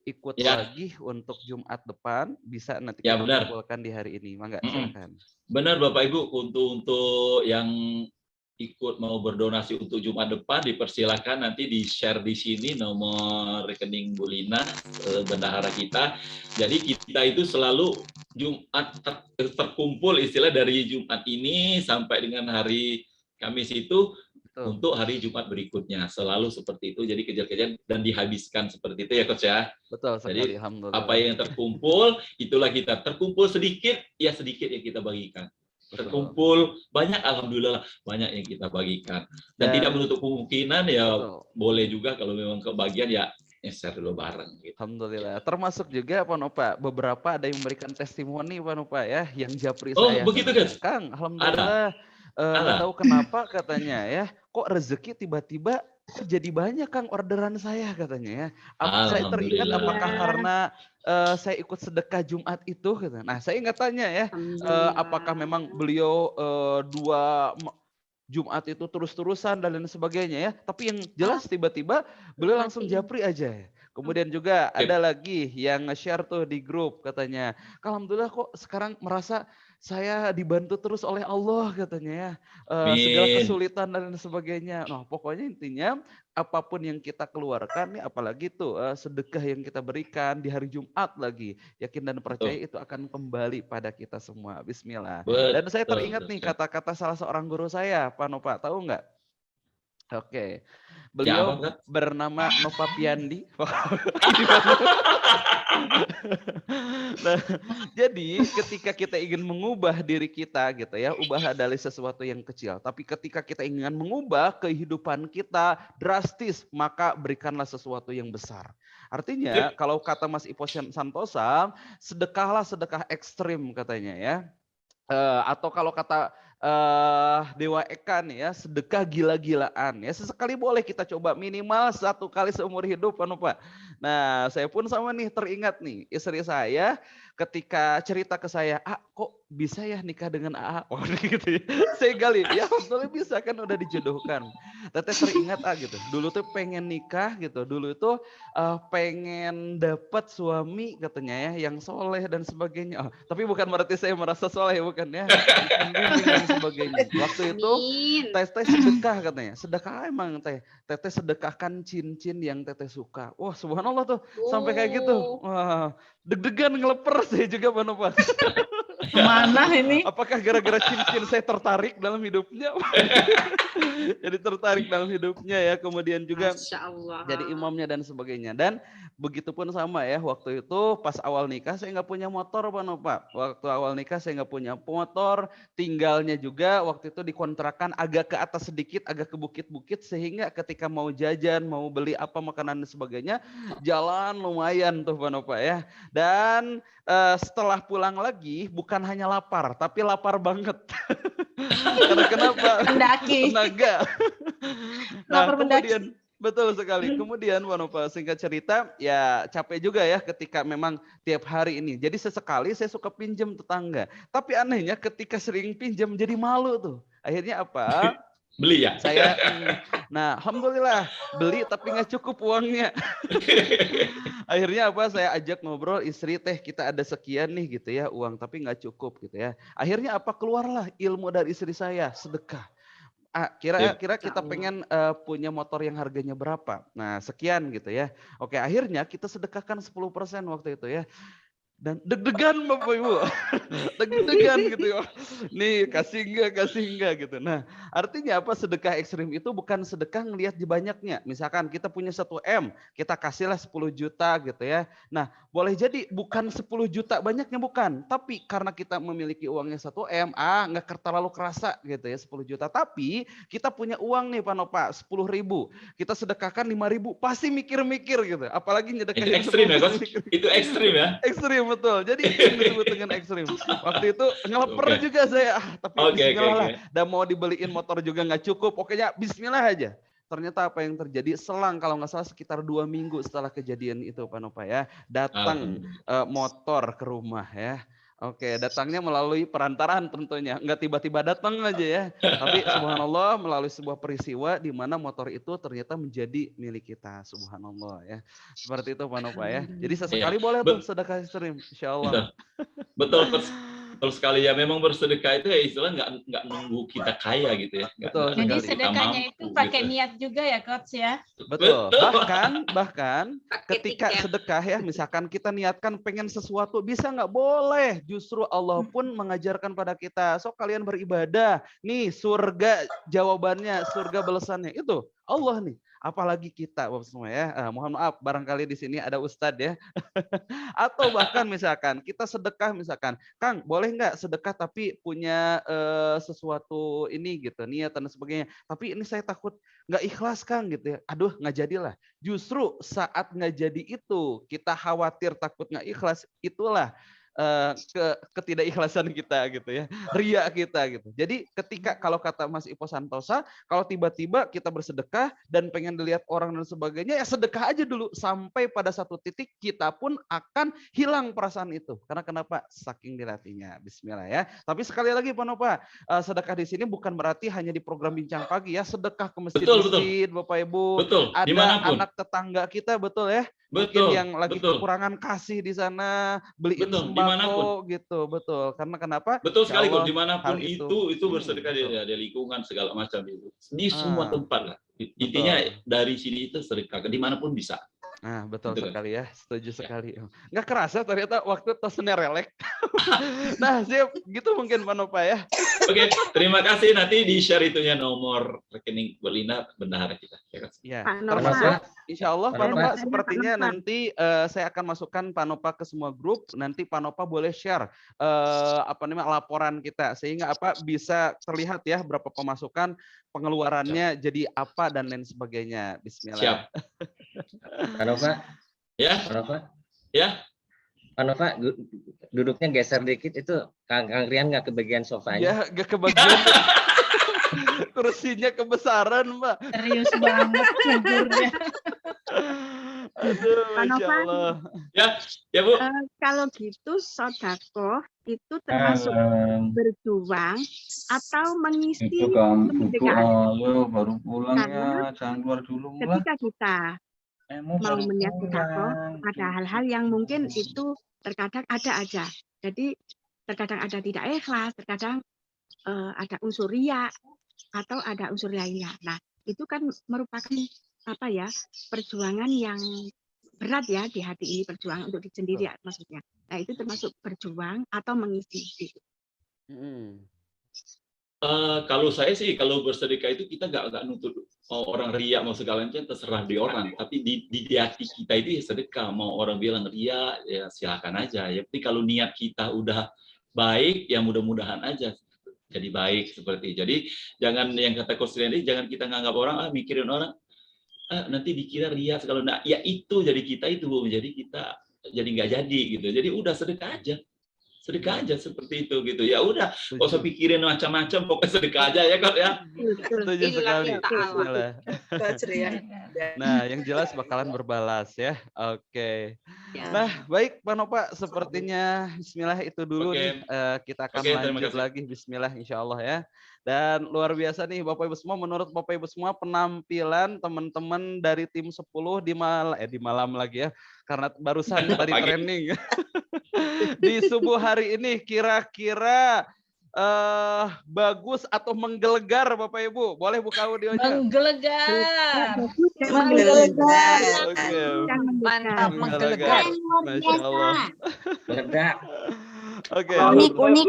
ikut lagi untuk Jumat depan, bisa nanti kita kumpulkan di hari ini. Mangga silakan. Benar Bapak Ibu, untuk yang ikut mau berdonasi untuk Jumat depan, dipersilakan nanti di-share di sini nomor rekening Bu Lina, bendahara kita. Jadi kita itu selalu Jumat terkumpul, istilah dari Jumat ini sampai dengan hari Kamis itu untuk hari Jumat berikutnya, selalu seperti itu. Jadi kejar-kejar dan dihabiskan seperti itu ya Coach ya. Betul sekali. Jadi apa yang terkumpul itulah kita, terkumpul sedikit ya sedikit yang kita bagikan. Terkumpul banyak, alhamdulillah banyak yang kita bagikan, dan tidak menutup kemungkinan ya boleh juga kalau memang kebagian ya share dulu bareng gitu. Alhamdulillah, termasuk juga Pak Nova, beberapa ada yang memberikan testimoni Pak Nova ya, yang japri saya. Oh begitu guys, Kang, alhamdulillah. Nggak tahu kenapa katanya ya, kok rezeki tiba-tiba jadi banyak Kang orderan saya katanya ya. Saya teringat apakah karena saya ikut sedekah Jumat itu gitu. Nah, saya nggak tanya ya, apakah memang beliau 2 Jumat itu terus-terusan dan lain sebagainya ya. Tapi yang jelas tiba-tiba beliau langsung japri aja ya. Kemudian juga ada lagi yang nge-share tuh di grup katanya, alhamdulillah kok sekarang merasa saya dibantu terus oleh Allah katanya ya, segala kesulitan dan lain sebagainya. Nah pokoknya intinya apapun yang kita keluarkan nih, apalagi tuh sedekah yang kita berikan di hari Jumat lagi, yakin dan percaya itu akan kembali pada kita semua. Bismillah. Dan saya teringat nih kata-kata salah seorang guru saya, Pak Nova, tahu nggak? Oke. Ya, Beliau apa, Kak? bernama Nova Piandi. Nah, jadi ketika kita ingin mengubah diri kita gitu ya, ubahlah dari sesuatu yang kecil. Tapi ketika kita ingin mengubah kehidupan kita drastis, maka berikanlah sesuatu yang besar. Artinya kalau kata Mas Ipo Santosa, sedekahlah sedekah ekstrim katanya ya. Atau kalau kata Dewa Eka nih ya, sedekah gila-gilaan ya. Sesekali boleh kita coba, minimal 1 kali seumur hidup kan Pak. Nah, saya pun sama nih teringat nih, istri saya ketika cerita ke saya, kok bisa ya nikah dengan AA? Oh gitu ya. Saya gali, ya sebetulnya bisa kan, udah dijodohkan. Teteh teringat gitu. Dulu tuh pengen nikah gitu. Dulu itu pengen dapat suami katanya ya yang soleh dan sebagainya. Tapi bukan berarti saya merasa soleh, bukan ya. Bimbing dan sebagainya. Waktu itu teteh sedekah katanya. Sedekah emang teteh sedekahkan cincin yang teteh suka. Wah subhanallah tuh sampai kayak gitu. Wah deg-degan ngeleper saya juga Pak. Kemana ini? Apakah gara-gara cincin saya tertarik dalam hidupnya? Jadi tertarik dalam hidupnya ya. Kemudian juga jadi imamnya dan sebagainya. Dan begitupun sama ya. Waktu itu pas awal nikah saya nggak punya motor Pak. Waktu awal nikah saya nggak punya motor. Tinggalnya juga waktu itu dikontrakan agak ke atas sedikit, agak ke bukit-bukit. Sehingga ketika mau jajan, mau beli apa makanan dan sebagainya, jalan lumayan tuh Pak ya. Dan setelah pulang lagi bukan hanya lapar, tapi lapar banget. Karena kenapa? Mendaki. Tenaga. Nah, Lapar kemudian betul sekali. Kemudian Pak singkat cerita, ya capek juga ya ketika memang tiap hari ini. Jadi sesekali saya suka pinjam tetangga. Tapi anehnya ketika sering pinjam jadi malu tuh. Akhirnya apa? Beli ya? Nah alhamdulillah beli tapi nggak cukup uangnya. Akhirnya apa? Saya ajak ngobrol istri, teh kita ada sekian nih gitu ya uang tapi nggak cukup gitu ya. Akhirnya apa? Keluarlah ilmu dari istri saya, sedekah. Kira-kira kita pengen punya motor yang harganya berapa? Nah sekian gitu ya. Oke akhirnya kita sedekahkan 10% waktu itu ya. Dan deg-degan Bapak Ibu, deg-degan gitu ya. Nih kasih enggak gitu. Nah artinya apa, sedekah ekstrim itu bukan sedekah ngelihat di banyaknya. Misalkan kita punya 1 M, kita kasihlah 10 juta gitu ya. Nah boleh jadi bukan 10 juta banyaknya bukan. Tapi karena kita memiliki uangnya 1 M, nggak terlalu kerasa gitu ya 10 juta. Tapi kita punya uang nih Pak Nova 10.000, kita sedekahkan 5.000, pasti mikir-mikir gitu. Apalagi nyedekah itu ekstrim ya Coach? Itu ekstrim ya? Ekstrim betul. Jadi itu yang disebut dengan ekstrim. Waktu itu ngeleper juga saya, tapi bismillah lah. Dan mau dibeliin motor juga nggak cukup. Pokoknya bismillah aja. Ternyata apa yang terjadi, selang kalau nggak salah sekitar 2 minggu setelah kejadian itu Pak Nova ya, datang motor ke rumah ya. Oke, datangnya melalui perantaraan tentunya, nggak tiba-tiba datang aja ya. Tapi subhanallah melalui sebuah peristiwa di mana motor itu ternyata menjadi milik kita, subhanallah ya. Seperti itu Pak Nova ya. Jadi sesekali boleh tuh sedekah ekstrim, insya Allah. Betul sekali ya, memang bersedekah itu ya istilah nggak nunggu kita kaya gitu ya. Betul. Jadi sedekahnya itu pakai gitu. Niat juga ya Coach ya. Betul. Bahkan ketika sedekah ya, misalkan kita niatkan pengen sesuatu, bisa nggak? Boleh. Justru Allah pun mengajarkan pada kita, sok kalian beribadah. Nih surga jawabannya, surga balasannya itu Allah nih. Apalagi kita Bapak semua ya. Mohon maaf barangkali di sini ada ustadz ya. Atau bahkan misalkan kita sedekah, misalkan Kang boleh nggak sedekah tapi punya sesuatu ini gitu, niat dan sebagainya. Tapi ini saya takut nggak ikhlas Kang gitu ya. Aduh nggak jadilah. Justru saat nggak jadi itu kita khawatir takut nggak ikhlas, itulah ketidakikhlasan kita gitu ya, ria kita gitu. Jadi ketika kalau kata Mas Ipo Santosa, kalau tiba-tiba kita bersedekah dan pengen dilihat orang dan sebagainya, ya sedekah aja dulu sampai pada satu titik kita pun akan hilang perasaan itu. Karena kenapa? Saking dilatihnya. Bismillah ya. Tapi sekali lagi Pak Nova, sedekah di sini bukan berarti hanya di program Bincang Pagi ya, sedekah ke masjid-masjid Bapak Ibu. Betul. Ada dimanapun. Anak tetangga kita betul ya. Mungkin yang lagi kekurangan kasih di sana, beliin sembako gitu, betul. Karena kenapa? Betul sekali kok, dimanapun itu bersedekah di lingkungan segala macam itu. Di semua tempat lah. Intinya dari sini itu sedekah, dimanapun bisa. Nah betul sekali ya, setuju sekali. Nggak kerasa ternyata waktu tosnya relek. Nah siap, gitu mungkin Pak Nova ya. Oke, terima kasih. Nanti di-share itunya nomor rekening Bu Lina, bendahara kita. Ya, Pak Nova. Insya Allah Pak Pak Nova Nova. sepertinya nanti saya akan masukkan Pak Nova ke semua grup. Nanti Pak Nova boleh share laporan kita sehingga bisa terlihat ya berapa pemasukan, pengeluarannya jadi apa dan lain sebagainya. Bismillah. Siap. Pak Nova. Ya. Pak Nova. Ya. Pak Nova, duduknya geser dikit itu Kang Rian nggak kebagian sofanya. Ya, nggak kebagian. Kursinya kebesaran, Mbak. Serius banget tidurnya. Aduh, Masya Allah. Ya Bu. Kalau gitu sodako itu termasuk berjuang atau mengisi Itu kan buku kemerdekaan. ayo baru pulang Karena ya, jangan keluar dulu lah. Ketika kita mau meniat sodako, ada hal-hal yang mungkin itu terkadang ada aja. Jadi terkadang ada tidak ikhlas, terkadang ada unsur riya atau ada unsur lainnya. Nah, itu kan merupakan perjuangan yang berat ya di hati ini, perjuangan untuk diri sendiri ya, maksudnya. Nah, itu termasuk berjuang atau mengisi. Kalau saya sih, kalau bersedekah itu kita nggak nuntut orang riak mau segala macam, terserah di orang. Tapi di hati kita itu ya sedekah. Mau orang bilang riak, ya silakan aja. Ya, tapi kalau niat kita udah baik, ya mudah-mudahan aja jadi baik seperti. Jadi jangan yang kata Coach Rian, jangan kita nganggap orang, mikirin orang, nanti dikira riak segala. Nah, ya itu jadi kita itu, jadi kita jadi nggak jadi gitu. Jadi udah sedekah aja seperti itu gitu. Ya udah, nggak usah pikirin macam-macam, pokoknya sedekah aja ya kok ya. Setuju sekali. Nah, yang jelas bakalan berbalas ya. Oke. Nah, baik Pak Nova, sepertinya Bismillah itu dulu nih. Kita akan lanjut lagi Bismillah Insya Allah ya. Dan luar biasa nih Bapak Ibu semua, menurut Bapak Ibu semua penampilan teman-teman dari tim 10 di malam lagi ya, karena barusan tadi training. Di subuh hari ini kira-kira bagus atau menggelegar Bapak Ibu? Boleh buka audionya? Menggelegar. Oke. Mantap, menggelegar. Masya Allah. Meledak. Oke.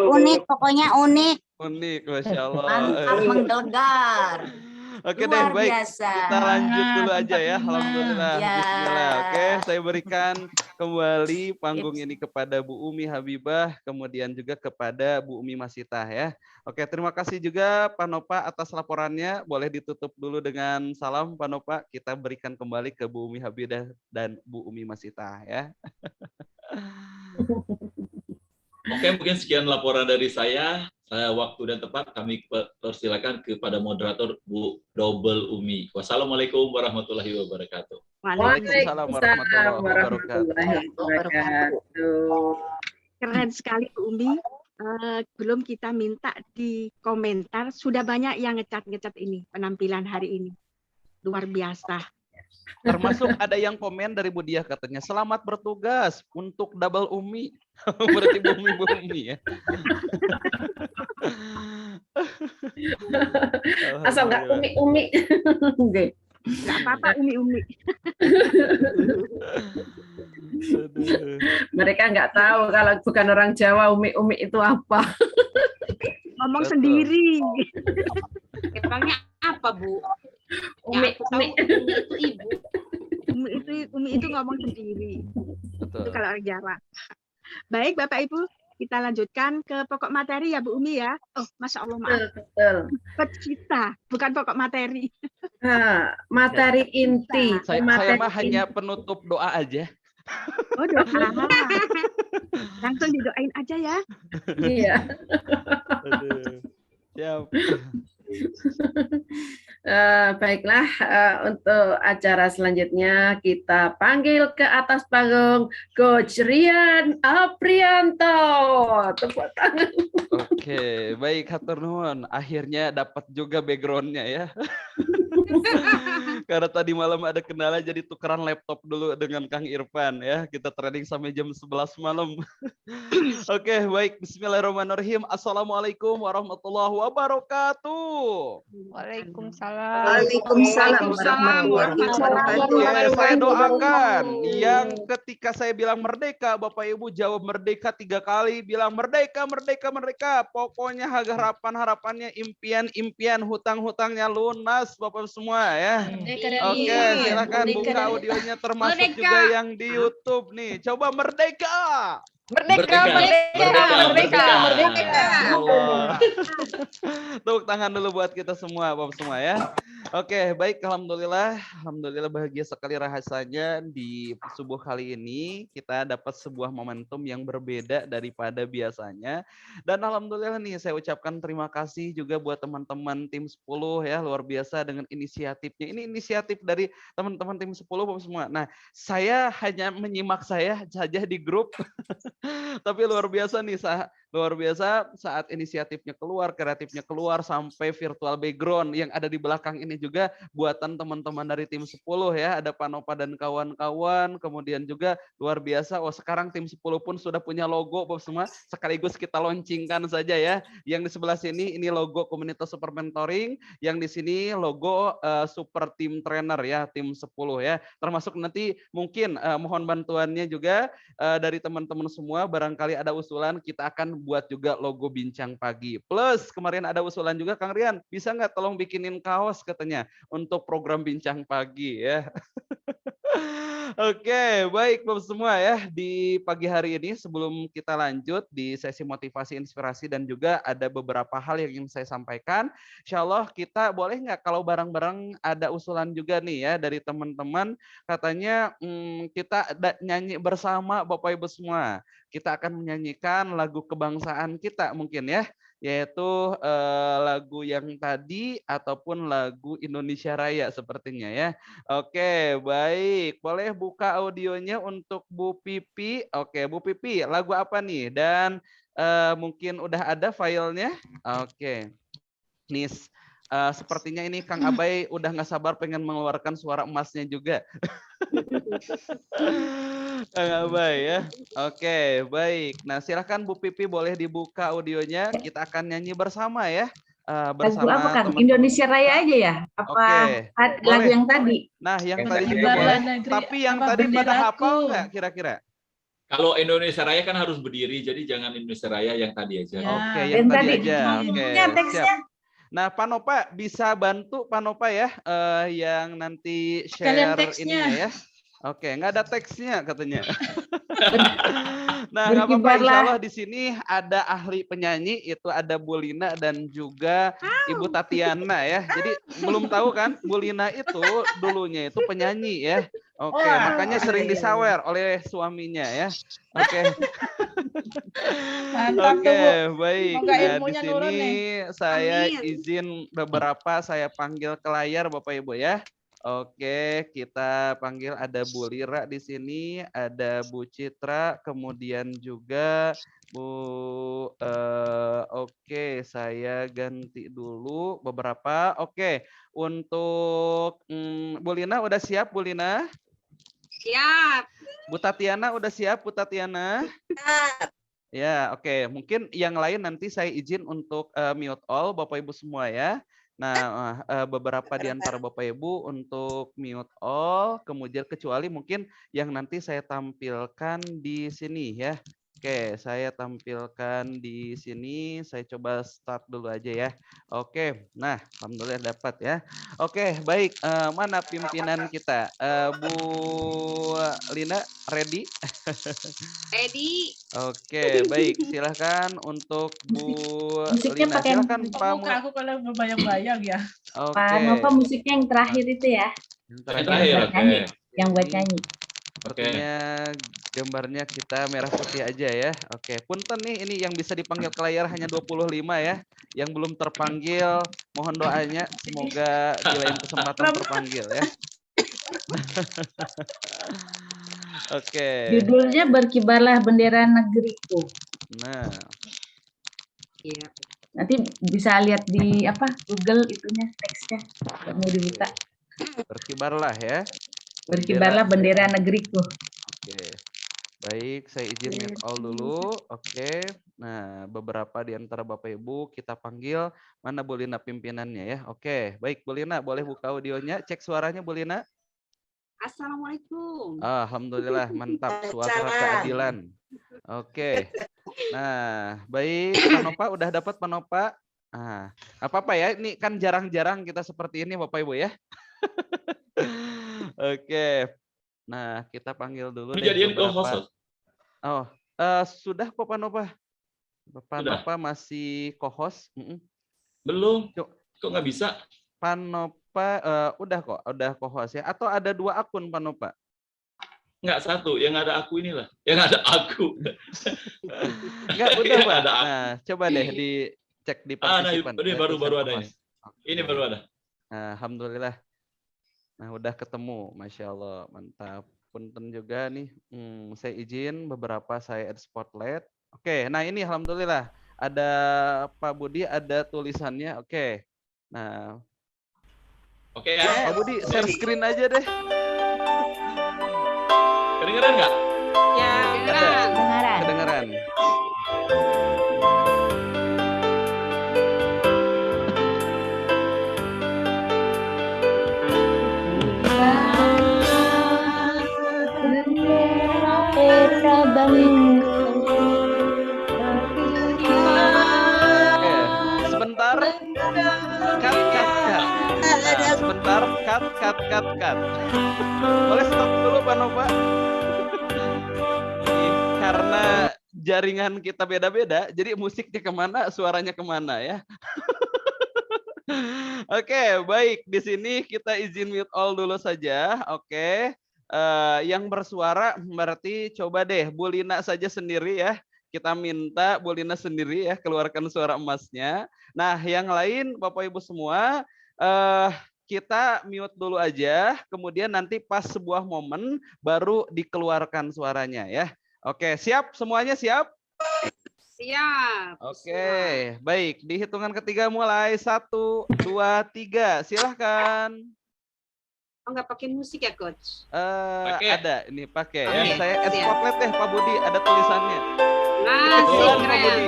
Unik, pokoknya unik. Unik, Masya Allah. Mantap, menggelegar. Oke deh, Luar baik. biasa. Kita lanjut dulu aja ya. Alhamdulillah. Ya. Bismillah. Oke, saya berikan kembali panggung ini kepada Bu Umi Habibah, kemudian juga kepada Bu Umi Masitah ya. Oke, terima kasih juga Pak Nova atas laporannya. Boleh ditutup dulu dengan salam Pak Nova. Kita berikan kembali ke Bu Umi Habibah dan Bu Umi Masitah ya. Oke, mungkin sekian laporan dari saya. Waktu dan tepat kami persilakan kepada moderator Bu Double Umi. Wassalamualaikum warahmatullahi wabarakatuh. Waalaikumsalam warahmatullahi wabarakatuh. Keren sekali Bu Umi. Belum kita minta di komentar, sudah banyak yang ngecat ini penampilan hari ini. Luar biasa. Termasuk ada yang komen dari Bu Diah katanya, selamat bertugas untuk Double Umi. Berarti Bumi ya. Asal nggak umi-umi. Nggak apa-apa umi-umi. Mereka nggak tahu kalau bukan orang Jawa umi-umi itu apa. Ngomong sendiri. Emangnya apa Bu? Umi itu ibu. Umi itu ngomong sendiri. Itu kalau orang Jawa. Baik Bapak Ibu, kita lanjutkan ke pokok materi ya Bu Umi ya. Oh, Masya Allah maaf. Betul. Kita bukan pokok materi. Materi inti. Saya mah hanya penutup doa aja. Oh, doa. Langsung didoain aja ya. Iya. Siap. Baiklah, untuk acara selanjutnya kita panggil ke atas panggung Coach Rian Aprianto. Tepuk tangan. Oke, baik hatur nuhun. Akhirnya dapat juga backgroundnya ya. Karena tadi malam ada kendala jadi tukeran laptop dulu dengan Kang Irfan ya. Kita training sampai jam 11 malam. Oke, baik. Bismillahirrahmanirrahim. Assalamualaikum warahmatullahi wabarakatuh. Waalaikumsalam. Saya doakan yang ketika saya bilang merdeka, Bapak Ibu jawab merdeka 3 kali, bilang merdeka, merdeka, merdeka. Pokoknya harapan-harapannya, impian-impian, hutang-hutangnya lunas, Bapak semua ya. Oke, silakan buka audionya termasuk juga yang di YouTube nih. Coba merdeka. Merdeka, merdeka, merdeka, merdeka. Allah. Tepuk tangan dulu buat kita semua, Bapak semua ya. Oke, baik, alhamdulillah bahagia sekali rasanya di subuh kali ini kita dapat sebuah momentum yang berbeda daripada biasanya. Dan alhamdulillah nih saya ucapkan terima kasih juga buat teman-teman tim 10 ya, luar biasa dengan inisiatifnya. Ini inisiatif dari teman-teman tim 10 Bapak semua. Nah, saya hanya menyimak saya saja di grup. Tapi luar biasa nih, luar biasa saat inisiatifnya keluar, kreatifnya keluar, sampai virtual background yang ada di belakang ini juga buatan teman-teman dari tim 10 ya, ada Panopa dan kawan-kawan, kemudian juga luar biasa, sekarang tim 10 pun sudah punya logo Bapak semua, sekaligus kita launchingkan saja ya. Yang di sebelah sini ini logo komunitas Super Mentoring, yang di sini logo Super Team Trainer ya, tim 10 ya, termasuk nanti mungkin mohon bantuannya juga dari teman-teman semua, barangkali ada usulan kita akan buat juga logo Bincang Pagi. Plus kemarin ada usulan juga Kang Rian, bisa nggak tolong bikinin kaos katanya untuk program Bincang Pagi ya. Oke, baik Bapak semua ya, di pagi hari ini sebelum kita lanjut di sesi motivasi, inspirasi dan juga ada beberapa hal yang ingin saya sampaikan. Insya Allah kita boleh nggak kalau bareng-bareng ada usulan juga nih ya dari teman-teman, katanya kita nyanyi bersama Bapak Ibu semua. Kita akan menyanyikan lagu kebangsaan kita mungkin ya, yaitu lagu yang tadi ataupun lagu Indonesia Raya sepertinya ya. Oke, baik. Boleh buka audionya untuk Bu Pipi. Oke, Bu Pipi, lagu apa nih? Dan mungkin udah ada filenya. Oke. Nis, sepertinya ini Kang Abai udah nggak sabar pengen mengeluarkan suara emasnya juga. Kang Abai ya. Oke, baik. Nah, silakan Bu Pipi boleh dibuka audionya. Kita akan nyanyi bersama ya. Bersama lagu apa Kang? teman-teman. Indonesia Raya aja ya? Apa lagu yang tadi? Nah, yang tadi juga boleh. Tapi yang tadi pada hafal nggak kira-kira? Kalau Indonesia Raya kan harus berdiri, jadi jangan Indonesia Raya yang tadi aja. Oke, yang tadi aja. Oke, siap. Nah, Panopa bisa bantu Panopa ya, yang nanti share ininya ya. Oke, nggak ada teksnya katanya. Nah, nggak apa-apa. Insya Allah di sini ada ahli penyanyi, itu ada Bu Lina dan juga Ibu Tatiana ya. Jadi belum tahu kan, Bu Lina itu dulunya itu penyanyi ya. Oke, makanya sering disawer oleh suaminya ya. Oke. Oke, baik. Nah, di sini saya izin beberapa saya panggil ke layar Bapak Ibu ya. Oke, kita panggil ada Bu Lira di sini, ada Bu Citra, kemudian juga oke, saya ganti dulu beberapa. Oke, untuk Bu Lina udah siap, Bu Lina? Siap. Bu Tatiana udah siap, Bu Tatiana? Siap. Ya, oke. Mungkin yang lain nanti saya izin untuk mute all Bapak Ibu semua ya. Nah, beberapa di antara Bapak Ibu untuk mute all, kemudian kecuali mungkin yang nanti saya tampilkan di sini ya. Oke, saya tampilkan di sini. Saya coba start dulu aja ya. Oke, nah alhamdulillah dapat ya. Oke, baik. Mana pimpinan kita? Bu Lina, ready? Ready. Oke, baik. Silahkan untuk Bu Musiknya Lina. pakai Silahkan Pak. Aku kalau berbayang-bayang ya. Oke. Pak Nova, musiknya yang terakhir itu ya. Yang terakhir, nyanyi. Yang buat nyanyi. Sepertinya gambarnya kita merah putih aja ya. Oke, punten nih ini yang bisa dipanggil ke layar hanya 25 ya. Yang belum terpanggil mohon doanya semoga di lain kesempatan terpanggil ya. Oke. Judulnya Berkibarlah Bendera Negeriku. Nah. Iya. Nanti bisa lihat di apa Google itunya teksnya. Mau dibuka. Berkibarlah ya. Berkibarlah bendera negeriku. Oke. Baik, saya izin mute all dulu. Oke. Nah, beberapa di antara Bapak Ibu kita panggil. Mana Bu Lina pimpinannya ya. Oke, baik Bu Lina boleh buka audionya, cek suaranya Bu Lina. Assalamualaikum. Alhamdulillah, mantap. Suasana keadilan. Oke. Nah, baik. Pak Nova, udah dapat Pak Nova? Nah, apa-apa ya, ini kan jarang-jarang kita seperti ini Bapak Ibu ya. Oke. Nah, kita panggil dulu deh Jadian beberapa. co-host. Oh, sudah kok Pak Nova. Pak Nova masih co-host. Belum. Kok nggak bisa? Pak Nova udah kok, udah co-host ya. Atau ada 2 akun Pak Nova? Nggak, satu. Yang ada aku inilah. Yang ada aku. Enggak, udah Pak. Nah, coba deh dicek di partisipan. Nah, ini baru ada ini. Ini baru ada. Nah, alhamdulillah. Nah, udah ketemu. Masya Allah, mantap. Punten juga nih. Saya izin beberapa saya add spotlight. Oke, nah ini alhamdulillah. Ada Pak Budi, ada tulisannya. Oke. Nah. Oke ya. Pak Budi, share screen aja deh. Kedengeran nggak? Ya, kedengeran. Kedengeran. Sebentar. Cut. Boleh stop dulu Pak Nova. Karena jaringan kita beda-beda, jadi musiknya kemana, suaranya kemana ya. Oke, baik. Di sini kita izin mute all dulu saja. Oke. Yang bersuara berarti coba deh Bu Lina saja sendiri ya. Kita minta Bu Lina sendiri ya keluarkan suara emasnya. Nah, yang lain Bapak Ibu semua kita mute dulu aja, kemudian nanti pas sebuah momen baru dikeluarkan suaranya ya. Oke, siap? Semuanya siap? Siap. Oke, baik. Di hitungan ketiga mulai. 1, 2, 3. Silahkan. Oh, nggak pakai musik ya, Coach? Ada, ini pakai ya. Saya spotlight deh Pak Budi, ada tulisannya. Nah, Pak Budi.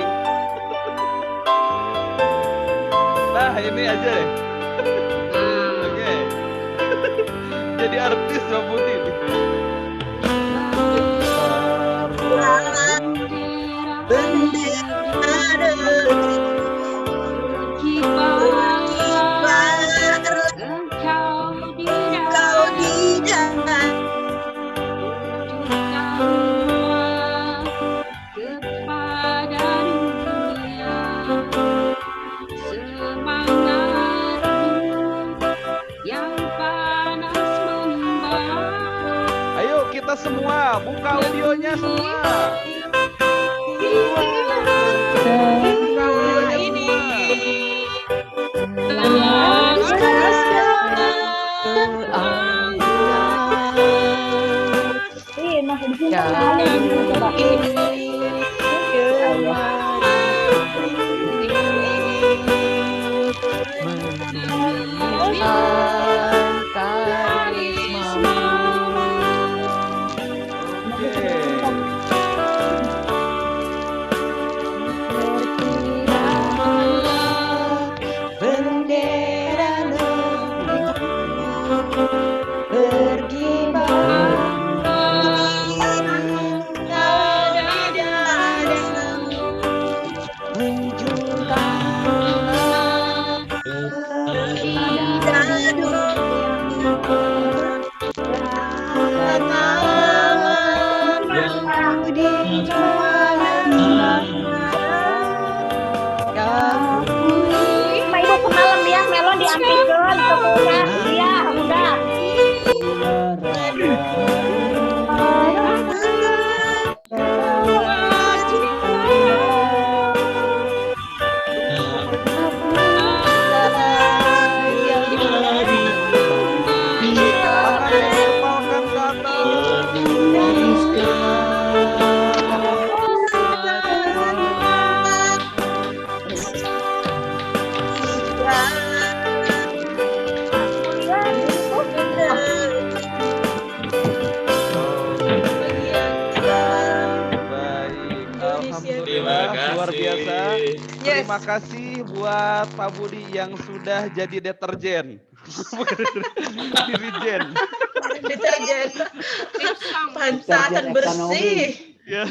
Nah, ini aja deh. Oke. Jadi artis Pak Budi nih. Kita semua buka audionya semua. Buka audionya luar biasa. Terima kasih buat Pak Budi yang sudah jadi deterjen. Dirijen. Deterjen. Pansatan bersih. Ya.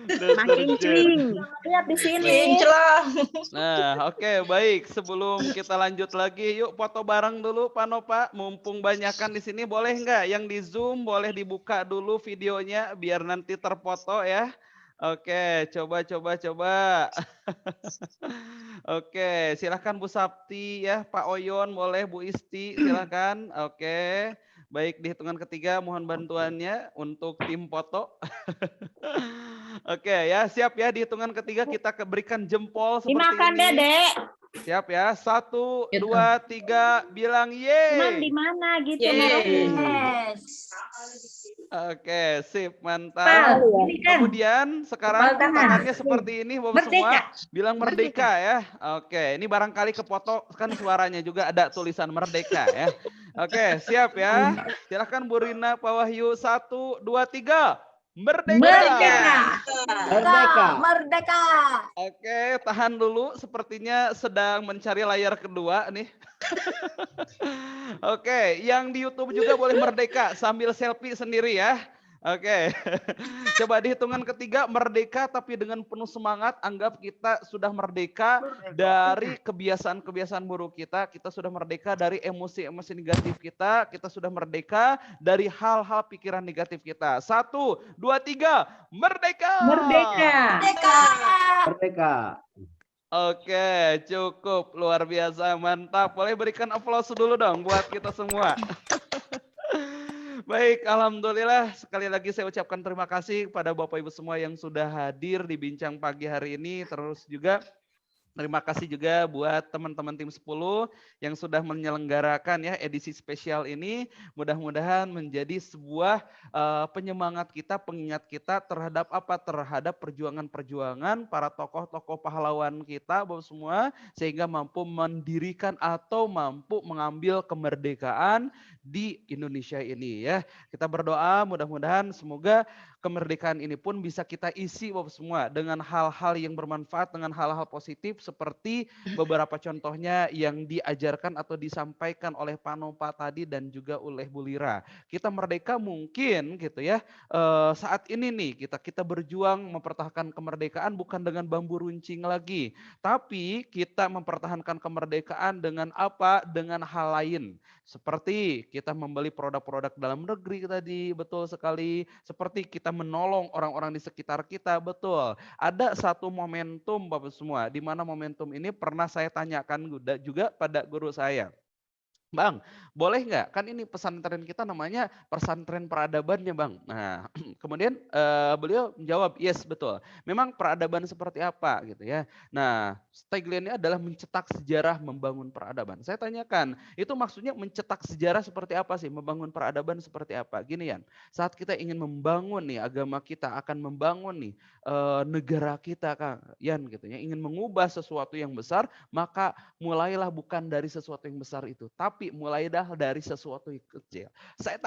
Makin cling. Lihat di sini. Kinclong. Nah, oke, baik. Sebelum kita lanjut lagi, yuk foto bareng dulu, Pak Nova. Mumpung banyakan di sini, boleh nggak? Yang di Zoom boleh dibuka dulu videonya, biar nanti terfoto ya. Oke, coba. Oke, silakan Bu Sapti ya, Pak Oyon boleh, Bu Isti silakan. Oke, baik, di hitungan ketiga mohon bantuannya untuk tim foto. Oke ya, siap ya, di hitungan ketiga kita berikan jempol seperti Dimakan, ini. Dedek. Siap ya, 1, 2, 3, bilang Cuman yeay. di mana gitu? Yes. Oke, sip, mantap. Pal, ini kan. Kemudian sekarang Pal tangan. tangannya seperti ini, Bapak Merdeka. semua bilang merdeka ya. Oke, ini barangkali kefoto kan suaranya juga ada tulisan merdeka ya. Oke, siap ya. Silakan Bu Rina, Pak Wahyu, 1, 2, 3. Merdeka. Merdeka. Oke, tahan dulu. Sepertinya sedang mencari layar kedua nih. Oke, yang di YouTube juga boleh merdeka sambil selfie sendiri ya. Oke, coba di hitungan ketiga merdeka tapi dengan penuh semangat. Anggap kita sudah merdeka dari kebiasaan-kebiasaan buruk kita. Kita sudah merdeka dari emosi-emosi negatif kita. Kita sudah merdeka dari hal-hal pikiran negatif kita. 1, 2, 3, merdeka. Merdeka. Merdeka. Oke, cukup luar biasa, mantap. Boleh berikan aplaus dulu dong buat kita semua. Baik, alhamdulillah sekali lagi saya ucapkan terima kasih kepada Bapak Ibu semua yang sudah hadir di bincang pagi hari ini. Terus juga terima kasih juga buat teman-teman tim 10 yang sudah menyelenggarakan ya edisi spesial ini. Mudah-mudahan menjadi sebuah penyemangat kita, pengingat kita terhadap apa? Terhadap perjuangan-perjuangan para tokoh-tokoh pahlawan kita Bapak semua, sehingga mampu mendirikan atau mampu mengambil kemerdekaan di Indonesia ini ya. Kita berdoa mudah-mudahan semoga kemerdekaan ini pun bisa kita isi Bapak semua dengan hal-hal yang bermanfaat, dengan hal-hal positif seperti beberapa contohnya yang diajarkan atau disampaikan oleh Pak Nova tadi dan juga oleh Bu Lira. Kita merdeka mungkin gitu ya, saat ini nih kita berjuang mempertahankan kemerdekaan bukan dengan bambu runcing lagi, tapi kita mempertahankan kemerdekaan dengan apa? Dengan hal lain. Seperti kita membeli produk-produk dalam negeri tadi, betul sekali. Seperti kita menolong orang-orang di sekitar kita, betul. Ada satu momentum Bapak semua, di mana momentum ini pernah saya tanyakan juga pada guru saya. Bang, boleh nggak? Kan ini pesantren kita namanya pesantren peradabannya Bang. Nah, kemudian beliau menjawab, yes betul. Memang peradaban seperti apa gitu ya. Nah, tagline-nya adalah mencetak sejarah membangun peradaban. Saya tanyakan, itu maksudnya mencetak sejarah seperti apa sih? Membangun peradaban seperti apa? Gini Yan, saat kita ingin membangun nih agama kita, akan membangun nih negara kita Kang Yan gitu ya, ingin mengubah sesuatu yang besar, maka mulailah bukan dari sesuatu yang besar itu, tapi mulai dari sesuatu yang kecil. Saya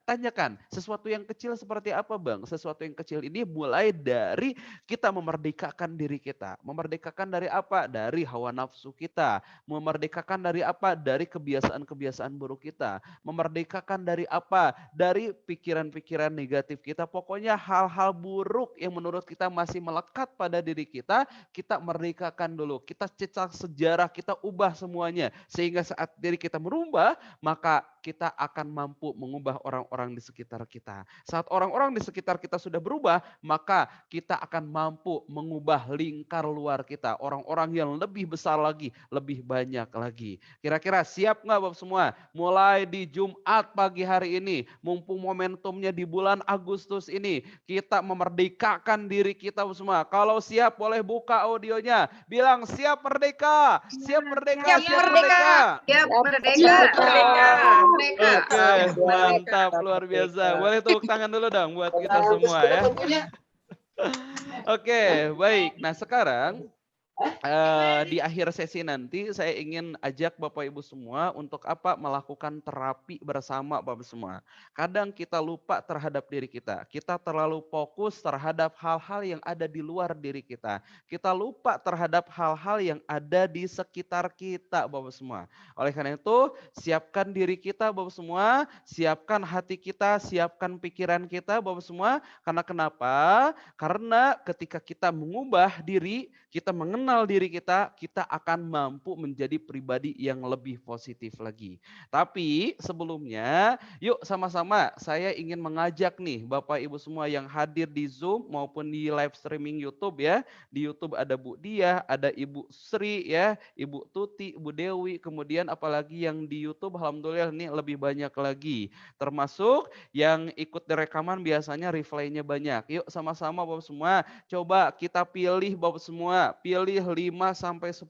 tanyakan, sesuatu yang kecil seperti apa Bang? Sesuatu yang kecil ini mulai dari kita memerdekakan diri kita. Memerdekakan dari apa? Dari hawa nafsu kita. Memerdekakan dari apa? Dari kebiasaan-kebiasaan buruk kita. Memerdekakan dari apa? Dari pikiran-pikiran negatif kita. Pokoknya hal-hal buruk yang menurut kita masih melekat pada diri kita merdekakan dulu. Kita cetak sejarah, kita ubah semuanya. Sehingga saat diri kita merubah, maka kita akan mampu mengubah orang-orang di sekitar kita. Saat orang-orang di sekitar kita sudah berubah, maka kita akan mampu mengubah lingkar luar kita. Orang-orang yang lebih besar lagi, lebih banyak lagi. Kira-kira siap nggak Bapak semua? Mulai di Jumat pagi hari ini, mumpung momentumnya di bulan Agustus ini, kita memerdekakan diri kita semua. Kalau siap boleh buka audionya. Bilang siap merdeka, siap merdeka, siap merdeka. Siap merdeka. Oke, mantap, luar biasa. Boleh tepuk tangan dulu dong buat kita semua ya. Oke, baik. Nah sekarang di akhir sesi nanti saya ingin ajak Bapak Ibu semua untuk apa? Melakukan terapi bersama Bapak semua. Kadang kita lupa terhadap diri kita. Kita terlalu fokus terhadap hal-hal yang ada di luar diri kita. Kita lupa terhadap hal-hal yang ada di sekitar kita Bapak semua. Oleh karena itu, siapkan diri kita Bapak semua, siapkan hati kita, siapkan pikiran kita Bapak semua. Karena kenapa? Karena ketika kita mengubah diri, kita mengenal diri kita, kita akan mampu menjadi pribadi yang lebih positif lagi. Tapi sebelumnya, yuk sama-sama saya ingin mengajak nih Bapak Ibu semua yang hadir di Zoom maupun di live streaming YouTube ya. Di YouTube ada Bu Dia, ada Ibu Sri ya, Ibu Tuti, Bu Dewi, kemudian apalagi yang di YouTube alhamdulillah ini lebih banyak lagi. Termasuk yang ikut direkaman biasanya replaynya banyak. Yuk sama-sama Bapak semua, coba kita pilih Bapak semua. Pilih 5 sampai 10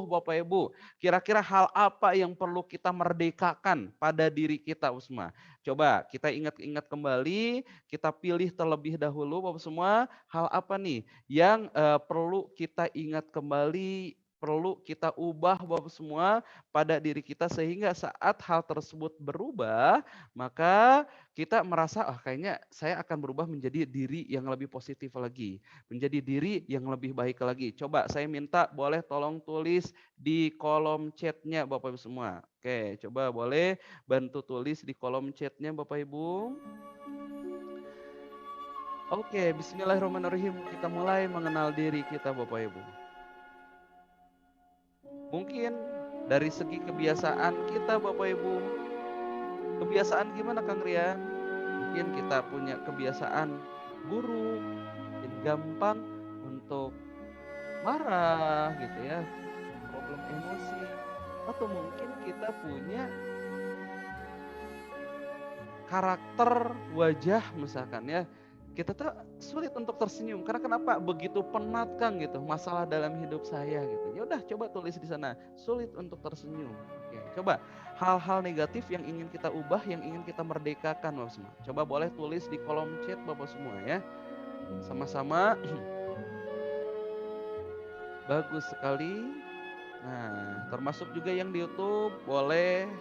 Bapak Ibu. Kira-kira hal apa yang perlu kita merdekakan pada diri kita semua? Coba kita ingat-ingat kembali, kita pilih terlebih dahulu Bapak semua, hal apa nih yang perlu kita ingat kembali, perlu kita ubah Bapak semua pada diri kita sehingga saat hal tersebut berubah, maka kita merasa kayaknya saya akan berubah menjadi diri yang lebih positif lagi, menjadi diri yang lebih baik lagi. Coba saya minta boleh tolong tulis di kolom chatnya Bapak Ibu semua. Oke, coba boleh bantu tulis di kolom chatnya Bapak Ibu. Oke, bismillahirrahmanirrahim. Kita mulai mengenal diri kita Bapak Ibu. Mungkin dari segi kebiasaan kita Bapak Ibu. Kebiasaan gimana Kang Rian? Mungkin kita punya kebiasaan buruk, mungkin gampang untuk marah gitu ya, problem emosi. Atau mungkin kita punya karakter wajah misalkan ya, kita tuh sulit untuk tersenyum karena kenapa? Begitu penat Kang gitu masalah dalam hidup saya gitu. Ya udah coba tulis di sana, sulit untuk tersenyum. Oke, coba hal-hal negatif yang ingin kita ubah, yang ingin kita merdekakan Bapak semua. Coba boleh tulis di kolom chat Bapak semua ya. Sama-sama. Bagus sekali. Nah, termasuk juga yang di YouTube boleh.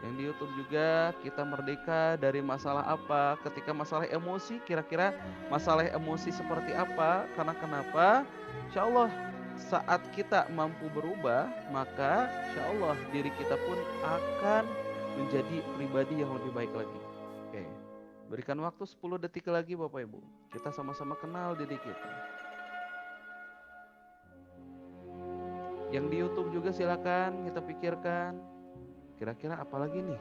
Yang di YouTube juga kita merdeka dari masalah apa? Ketika masalah emosi, kira-kira masalah emosi seperti apa? Karena kenapa? Insya Allah saat kita mampu berubah, maka insya Allah diri kita pun akan menjadi pribadi yang lebih baik lagi. Oke, berikan waktu 10 detik lagi Bapak Ibu. Kita sama-sama kenal diri kita. Yang di YouTube juga silakan kita pikirkan. Kira-kira apa lagi nih?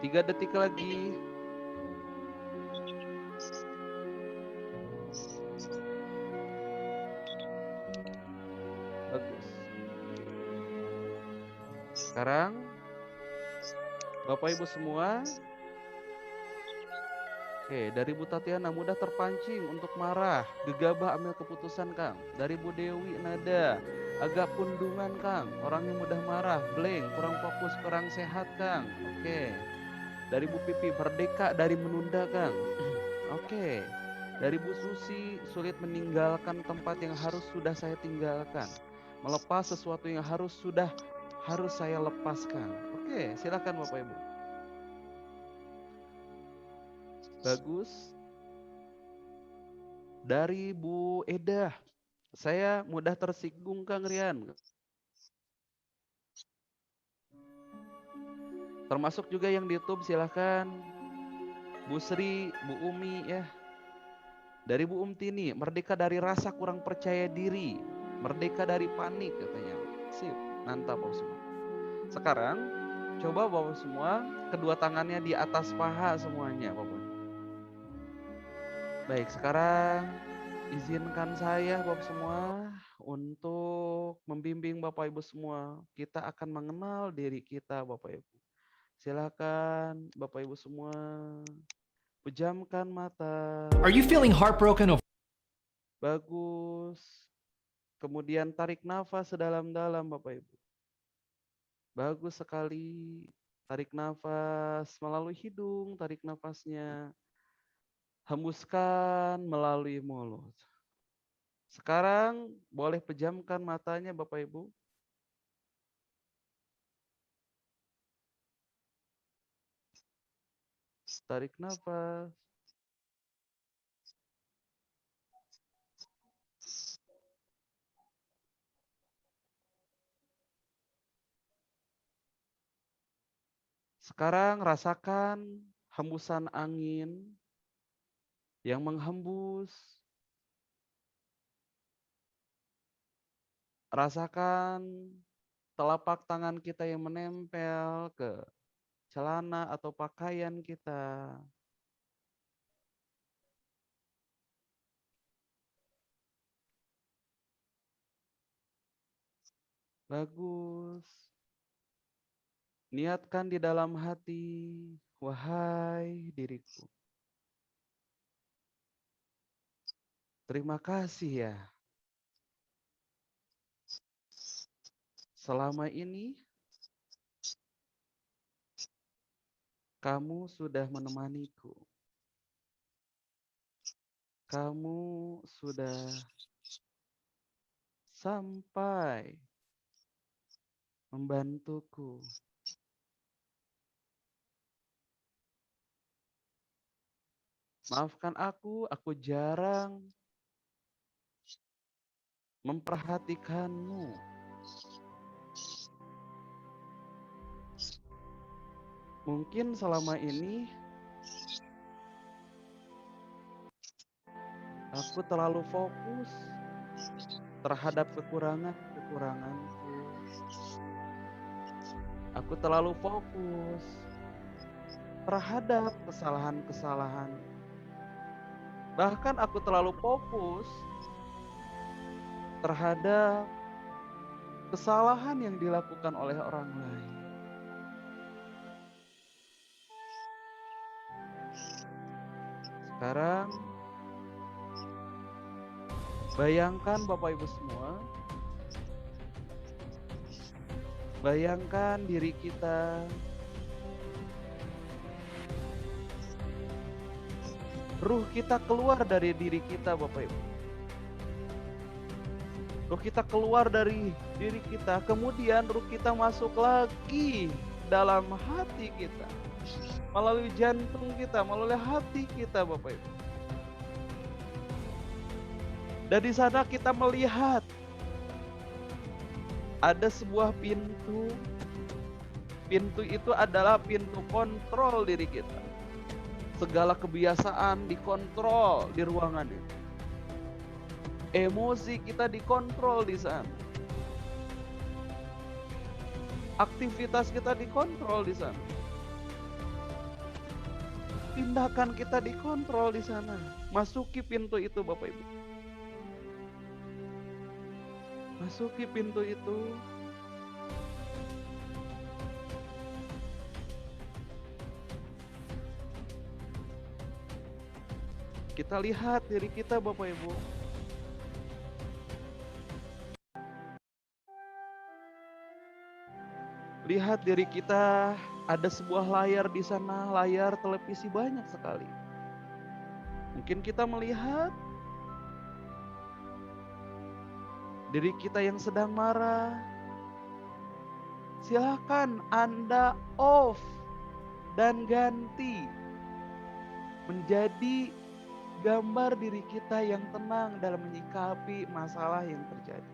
Tiga detik lagi. Bagus. Sekarang Bapak Ibu semua, oke, dari Bu Tatiana mudah terpancing untuk marah, gegabah ambil keputusan Kang. Dari Bu Dewi nada, agak pundungan Kang, orangnya mudah marah, blank, kurang fokus, kurang sehat Kang. Oke. Dari Bu Pipi, merdeka dari menunda Kang. Oke. Dari Bu Susi, sulit meninggalkan tempat yang sudah saya tinggalkan. Melepas sesuatu yang harus saya lepaskan. Oke, silakan Bapak Ibu. Bagus. Dari Bu Eda, saya mudah tersinggung Kang Rian. Termasuk juga yang di YouTube silakan. Bu Sri, Bu Umi ya. Dari Bu Umtini, merdeka dari rasa kurang percaya diri, merdeka dari panik katanya. Sip, mantap Bapak semua. Sekarang coba Bapak semua kedua tangannya di atas paha semuanya Bapak. Baik, sekarang izinkan saya Bapak semua untuk membimbing Bapak Ibu semua. Kita akan mengenal diri kita Bapak Ibu. Silakan Bapak Ibu semua pejamkan mata. Are you feeling heartbroken? Bagus. Kemudian tarik nafas sedalam-dalam Bapak Ibu. Bagus sekali. Tarik nafas melalui hidung, tarik nafasnya. Hembuskan melalui mulut. Sekarang boleh pejamkan matanya Bapak Ibu. Tarik nafas. Sekarang rasakan hembusan angin yang menghembus. Rasakan telapak tangan kita yang menempel ke celana atau pakaian kita. Bagus. Niatkan di dalam hati, wahai diriku. Terima kasih ya. Selama ini kamu sudah menemaniku. Kamu sudah sampai membantuku. Maafkan aku jarang memperhatikanmu. Mungkin selama ini aku terlalu fokus terhadap kekuranganku. Aku terlalu fokus terhadap kesalahan-kesalahan. Bahkan aku terlalu fokus terhadap kesalahan yang dilakukan oleh orang lain. Sekarang bayangkan Bapak Ibu semua, bayangkan diri kita ruh kita keluar dari diri kita Bapak Ibu. Ruh kita keluar dari diri kita, kemudian ruh kita masuk lagi dalam hati kita. Melalui jantung kita, melalui hati kita Bapak Ibu. Dan di sana kita melihat ada sebuah pintu. Pintu itu adalah pintu kontrol diri kita. Segala kebiasaan dikontrol di ruangan itu. Emosi kita dikontrol di sana. Aktivitas kita dikontrol di sana. Tindakan kita dikontrol di sana. Masuki pintu itu Bapak Ibu. Masuki pintu itu. Kita lihat diri kita Bapak Ibu. Lihat diri kita, ada sebuah layar di sana, layar televisi banyak sekali. Mungkin kita melihat diri kita yang sedang marah. Silakan Anda off dan ganti menjadi gambar diri kita yang tenang dalam menyikapi masalah yang terjadi.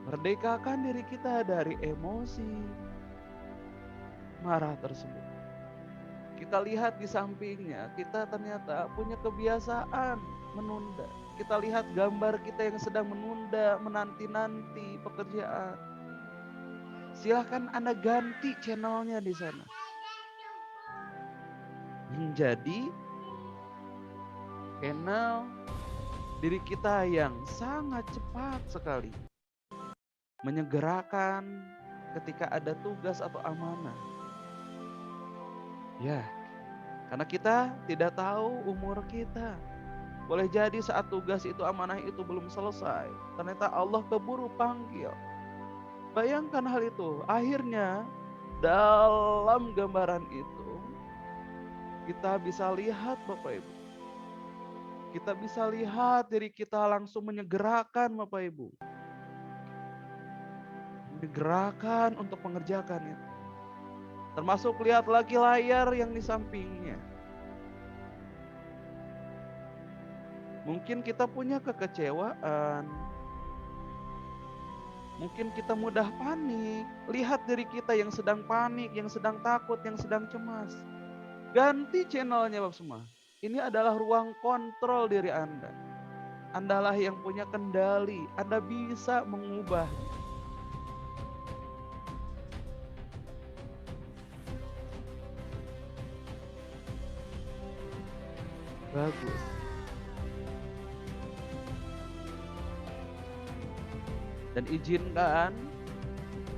Merdekakan diri kita dari emosi marah tersebut. Kita lihat di sampingnya, kita ternyata punya kebiasaan menunda. Kita lihat gambar kita yang sedang menunda, menanti-nanti pekerjaan. Silahkan Anda ganti channelnya di sana. Menjadi channel diri kita yang sangat cepat sekali menyegerakan ketika ada tugas atau amanah. Ya, karena kita tidak tahu umur kita. Boleh jadi saat tugas itu, amanah itu belum selesai, ternyata Allah keburu panggil. Bayangkan hal itu. Akhirnya dalam gambaran itu kita bisa lihat Bapak Ibu. Kita bisa lihat diri kita langsung menyegerakan Bapak Ibu. Menyegerakan untuk mengerjakan itu. Termasuk lihat lagi layar yang di sampingnya. Mungkin kita punya kekecewaan. Mungkin kita mudah panik. Lihat diri kita yang sedang panik, yang sedang takut, yang sedang cemas. Ganti channelnya Bapak semua. Ini adalah ruang kontrol diri Anda. Andalah yang punya kendali. Anda bisa mengubahnya. Bagus. Dan izinkan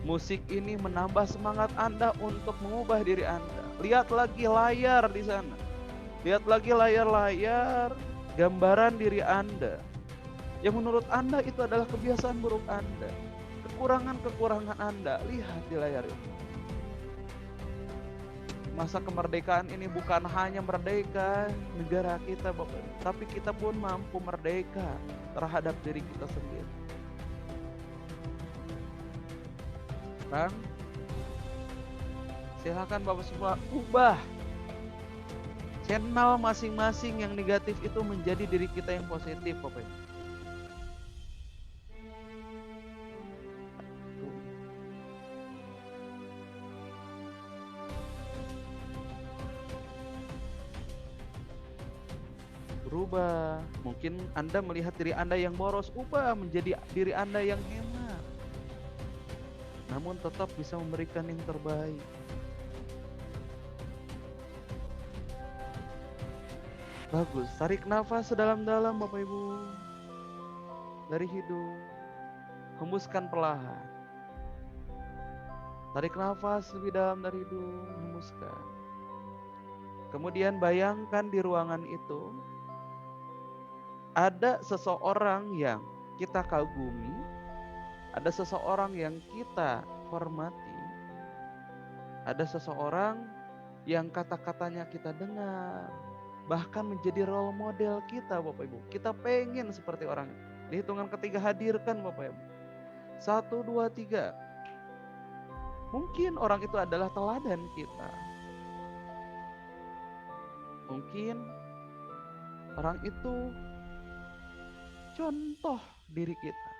musik ini menambah semangat Anda untuk mengubah diri Anda. Lihat lagi layar di sana. Lihat lagi layar-layar gambaran diri Anda. Yang menurut Anda itu adalah kebiasaan buruk Anda. Kekurangan-kekurangan Anda. Lihat di layar itu. Masa kemerdekaan ini bukan hanya merdeka negara kita Bapak, tapi kita pun mampu merdeka terhadap diri kita sendiri. Bang, silakan Bapak semua ubah channel masing-masing yang negatif itu menjadi diri kita yang positif Bapak. Berubah. Mungkin Anda melihat diri Anda yang boros, ubah menjadi diri Anda yang hemat. Namun tetap bisa memberikan yang terbaik. Bagus, tarik nafas sedalam-dalam Bapak Ibu. Dari hidung. Hembuskan perlahan. Tarik nafas lebih dalam dari hidung, hembuskan. Kemudian bayangkan di ruangan itu ada seseorang yang kita kagumi, ada seseorang yang kita hormati, ada seseorang yang kata-katanya kita dengar, bahkan menjadi role model kita Bapak Ibu. Kita pengen seperti orang itu. Di hitungan ketiga hadirkan Bapak Ibu. 1, 2, 3. Mungkin orang itu adalah teladan kita. Mungkin orang itu contoh diri kita.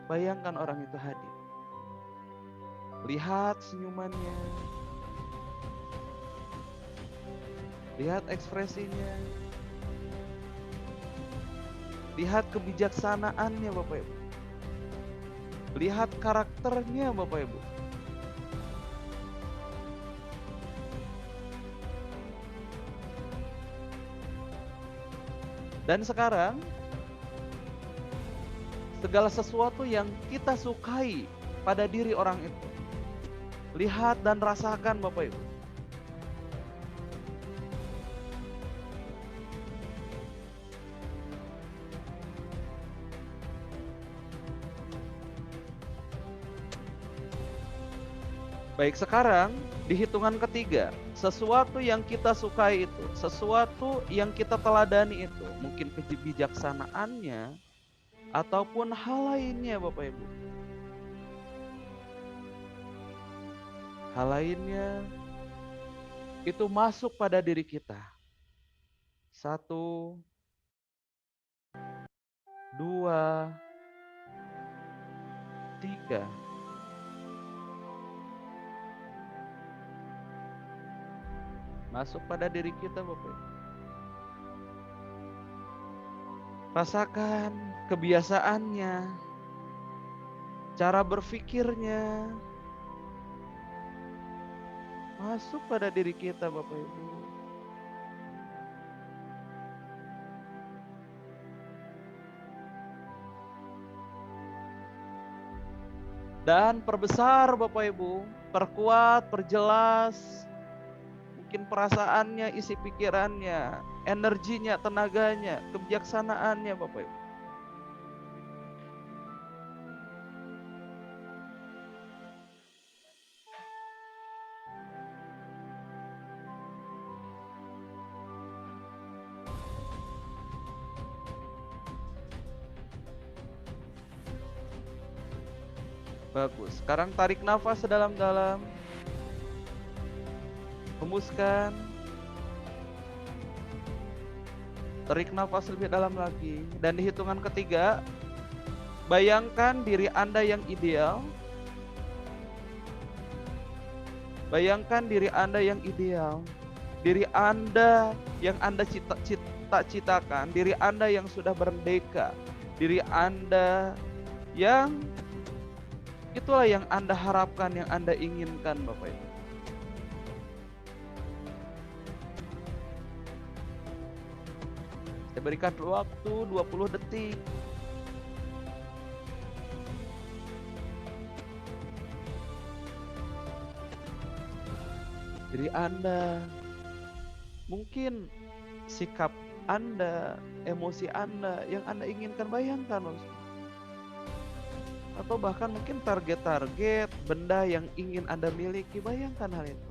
Bayangkan orang itu hadir. Lihat senyumannya. Lihat ekspresinya. Lihat kebijaksanaannya Bapak Ibu. Lihat karakternya Bapak Ibu. Dan sekarang segala sesuatu yang kita sukai pada diri orang itu, lihat dan rasakan Bapak Ibu. Baik, sekarang di hitungan ketiga, sesuatu yang kita sukai itu, sesuatu yang kita teladani itu, mungkin kebijaksanaannya ataupun hal lainnya Bapak Ibu. Hal lainnya itu masuk pada diri kita. 1, 2, 3. Masuk pada diri kita Bapak Ibu. Rasakan kebiasaannya, cara berpikirnya, masuk pada diri kita Bapak Ibu. Dan perbesar Bapak Ibu, perkuat, perjelas, mungkin perasaannya, isi pikirannya, energinya, tenaganya, kebijaksanaannya Bapak Ibu. Bagus. Sekarang tarik nafas sedalam-dalam. Hembuskan. Tarik nafas lebih dalam lagi. Dan di hitungan ketiga, bayangkan diri Anda yang ideal. Bayangkan diri Anda yang ideal. Diri Anda yang Anda cita-citakan. Diri Anda yang sudah merdeka. Diri Anda yang itulah yang Anda harapkan, yang Anda inginkan, Bapak Ibu. Saya berikan waktu 20 detik. Diri Anda, mungkin sikap Anda, emosi Anda yang Anda inginkan, bayangkan. Atau bahkan mungkin target-target benda yang ingin Anda miliki, bayangkan hal itu.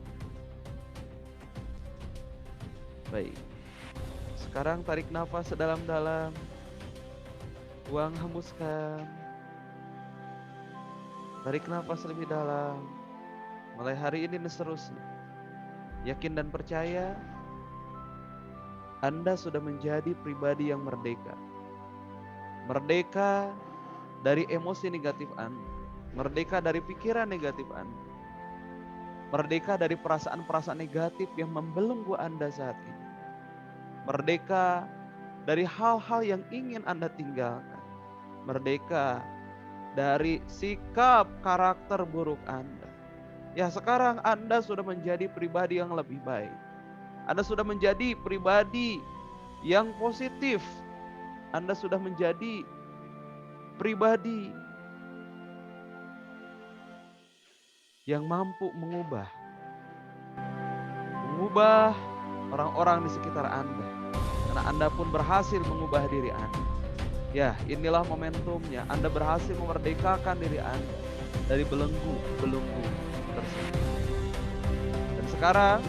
Baik. Sekarang tarik nafas sedalam-dalam. Buang, hembuskan. Tarik nafas lebih dalam. Mulai hari ini dan seterusnya. Yakin dan percaya Anda sudah menjadi pribadi yang merdeka. Merdeka dari emosi negatif Anda. Merdeka dari pikiran negatif Anda. Merdeka dari perasaan-perasaan negatif yang membelenggu Anda saat ini. Merdeka dari hal-hal yang ingin Anda tinggalkan. Merdeka dari sikap karakter buruk Anda. Ya, sekarang Anda sudah menjadi pribadi yang lebih baik. Anda sudah menjadi pribadi yang positif. Anda sudah menjadi pribadi yang mampu mengubah orang-orang di sekitar Anda. Karena Anda pun berhasil mengubah diri Anda. Ya, inilah momentumnya. Anda berhasil memerdekakan diri Anda dari belenggu-belenggu tersebut. Dan sekarang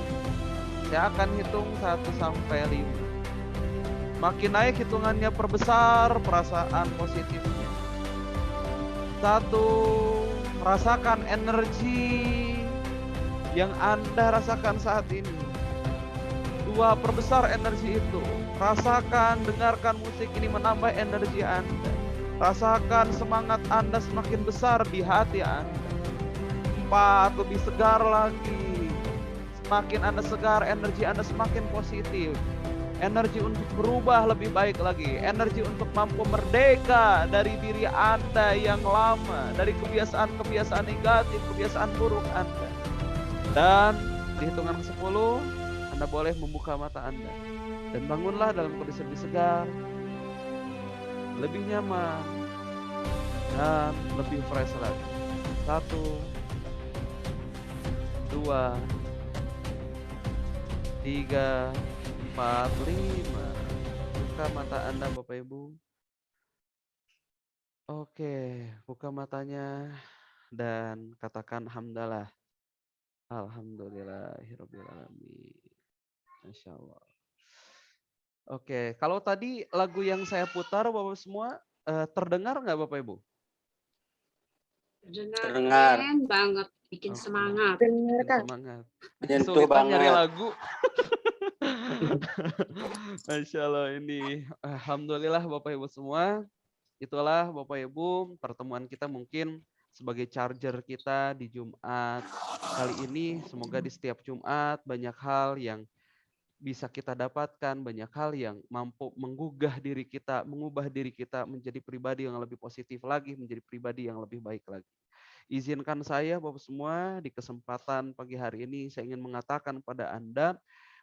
saya akan hitung 1 sampai 5. Makin naik hitungannya, perbesar perasaan positifnya. 1, merasakan energi yang Anda rasakan saat ini. 2, perbesar energi itu. Rasakan, dengarkan musik ini menambah energi Anda. Rasakan semangat Anda semakin besar di hati Anda. 4, lebih segar lagi. Semakin Anda segar, energi Anda semakin positif. Energi untuk berubah lebih baik lagi. Energi untuk mampu merdeka dari diri Anda yang lama. Dari kebiasaan-kebiasaan negatif, kebiasaan buruk Anda. Dan di hitungan ke-10, Anda boleh membuka mata Anda. Dan bangunlah dalam kondisi lebih segar, lebih nyaman, dan lebih fresh lagi. 1, 2, 3, 4, 5. Buka mata Anda, Bapak Ibu. Oke, buka matanya dan katakan hamdalah. Alhamdulillahirabbil alamin. Masya Allah. Oke, kalau tadi lagu yang saya putar Bapak semua terdengar nggak Bapak Ibu? Terdengar. Keren banget, bikin semangat. Semangat. Menyentuh Kesulitan nyari banget. lagu. Masya Allah ini. Alhamdulillah Bapak Ibu semua. Itulah Bapak Ibu pertemuan kita mungkin sebagai charger kita di Jumat kali ini. Semoga di setiap Jumat banyak hal yang bisa kita dapatkan, banyak hal yang mampu menggugah diri kita, mengubah diri kita menjadi pribadi yang lebih positif lagi, menjadi pribadi yang lebih baik lagi. Izinkan saya Bapak semua di kesempatan pagi hari ini saya ingin mengatakan pada Anda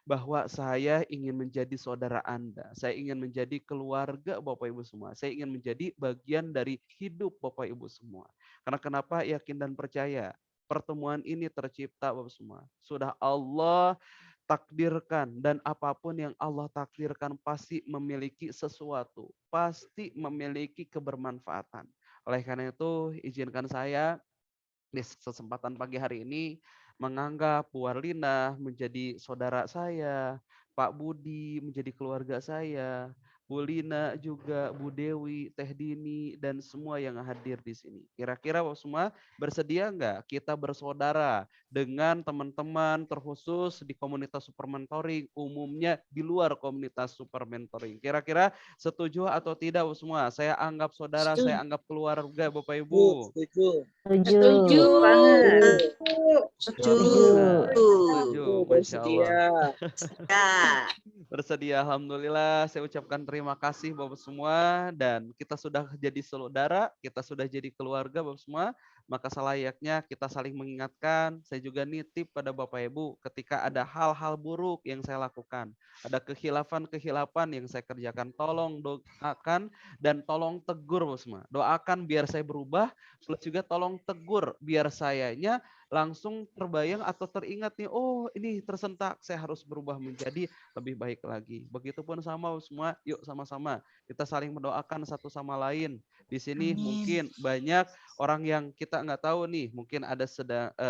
bahwa saya ingin menjadi saudara Anda. Saya ingin menjadi keluarga Bapak Ibu semua. Saya ingin menjadi bagian dari hidup Bapak Ibu semua. Karena kenapa? Yakin dan percaya. Pertemuan ini tercipta Bapak semua. Sudah Allah takdirkan, dan apapun yang Allah takdirkan pasti memiliki sesuatu, pasti memiliki kebermanfaatan. Oleh karena itu, izinkan saya di kesempatan pagi hari ini menganggap Bu Warlina menjadi saudara saya, Pak Budi menjadi keluarga saya, Bu Lina juga, Bu Dewi, Teh Dini, dan semua yang hadir di sini. Kira-kira Bapak semua bersedia nggak kita bersaudara dengan teman-teman terkhusus di komunitas super mentoring, umumnya di luar komunitas super mentoring. Kira-kira setuju atau tidak Bapak semua? Saya anggap saudara, saya anggap keluarga Bapak Ibu. Setuju. Setuju banget. Setuju. Masya Allah. Bersedia, alhamdulillah. Saya ucapkan terima kasih Bapak semua, dan kita sudah jadi saudara, kita sudah jadi keluarga Bapak semua. Maka selayaknya kita saling mengingatkan. Saya juga nitip pada Bapak Ibu ketika ada hal-hal buruk yang saya lakukan, ada kehilafan-kehilafan yang saya kerjakan, tolong doakan dan tolong tegur Bapak semua. Doakan biar saya berubah, plus juga tolong tegur biar sayanya langsung terbayang atau teringat nih, oh ini tersentak, saya harus berubah menjadi lebih baik lagi. Begitupun sama semua, yuk sama-sama kita saling mendoakan satu sama lain. Di sini mungkin banyak orang yang kita nggak tahu nih, mungkin ada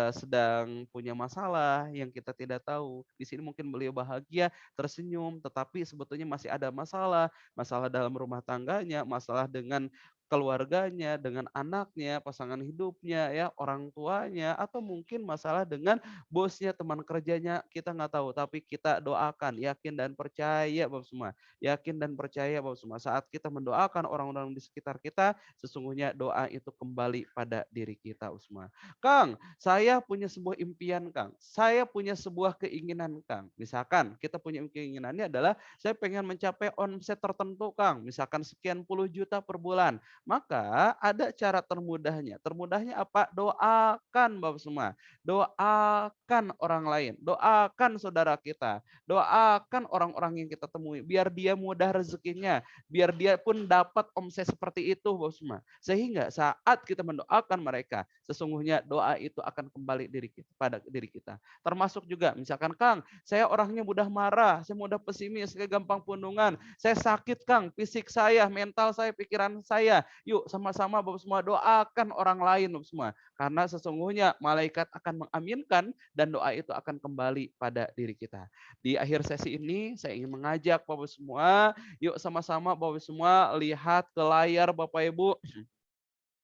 sedang punya masalah yang kita tidak tahu. Di sini mungkin beliau bahagia, tersenyum, tetapi sebetulnya masih ada masalah, masalah dalam rumah tangganya, masalah dengan keluarganya, dengan anaknya, pasangan hidupnya, ya orang tuanya, atau mungkin masalah dengan bosnya, teman kerjanya, kita nggak tahu. Tapi kita doakan, yakin dan percaya Bapak semua, yakin dan percaya Bapak semua. Saat kita mendoakan orang-orang di sekitar kita, sesungguhnya doa itu kembali pada diri kita Bapak semua. Kang, saya punya sebuah impian Kang, saya punya sebuah keinginan Kang. Misalkan kita punya keinginannya adalah saya pengen mencapai omset tertentu Kang, misalkan sekian puluh juta per bulan. Maka ada cara termudahnya. Termudahnya apa? Doakan Bapak semua. Doakan orang lain. Doakan saudara kita. Doakan orang-orang yang kita temui. Biar dia mudah rezekinya. Biar dia pun dapat omset seperti itu Bapak semua. Sehingga saat kita mendoakan mereka, sesungguhnya doa itu akan kembali pada diri kita. Termasuk juga misalkan Kang, saya orangnya mudah marah, saya mudah pesimis, saya gampang pundungan, saya sakit Kang, fisik saya, mental saya, pikiran saya. Yuk sama-sama Bapak semua doakan orang lain Bapak semua. Karena sesungguhnya malaikat akan mengaminkan dan doa itu akan kembali pada diri kita. Di akhir sesi ini saya ingin mengajak Bapak semua, yuk sama-sama Bapak semua lihat ke layar Bapak Ibu.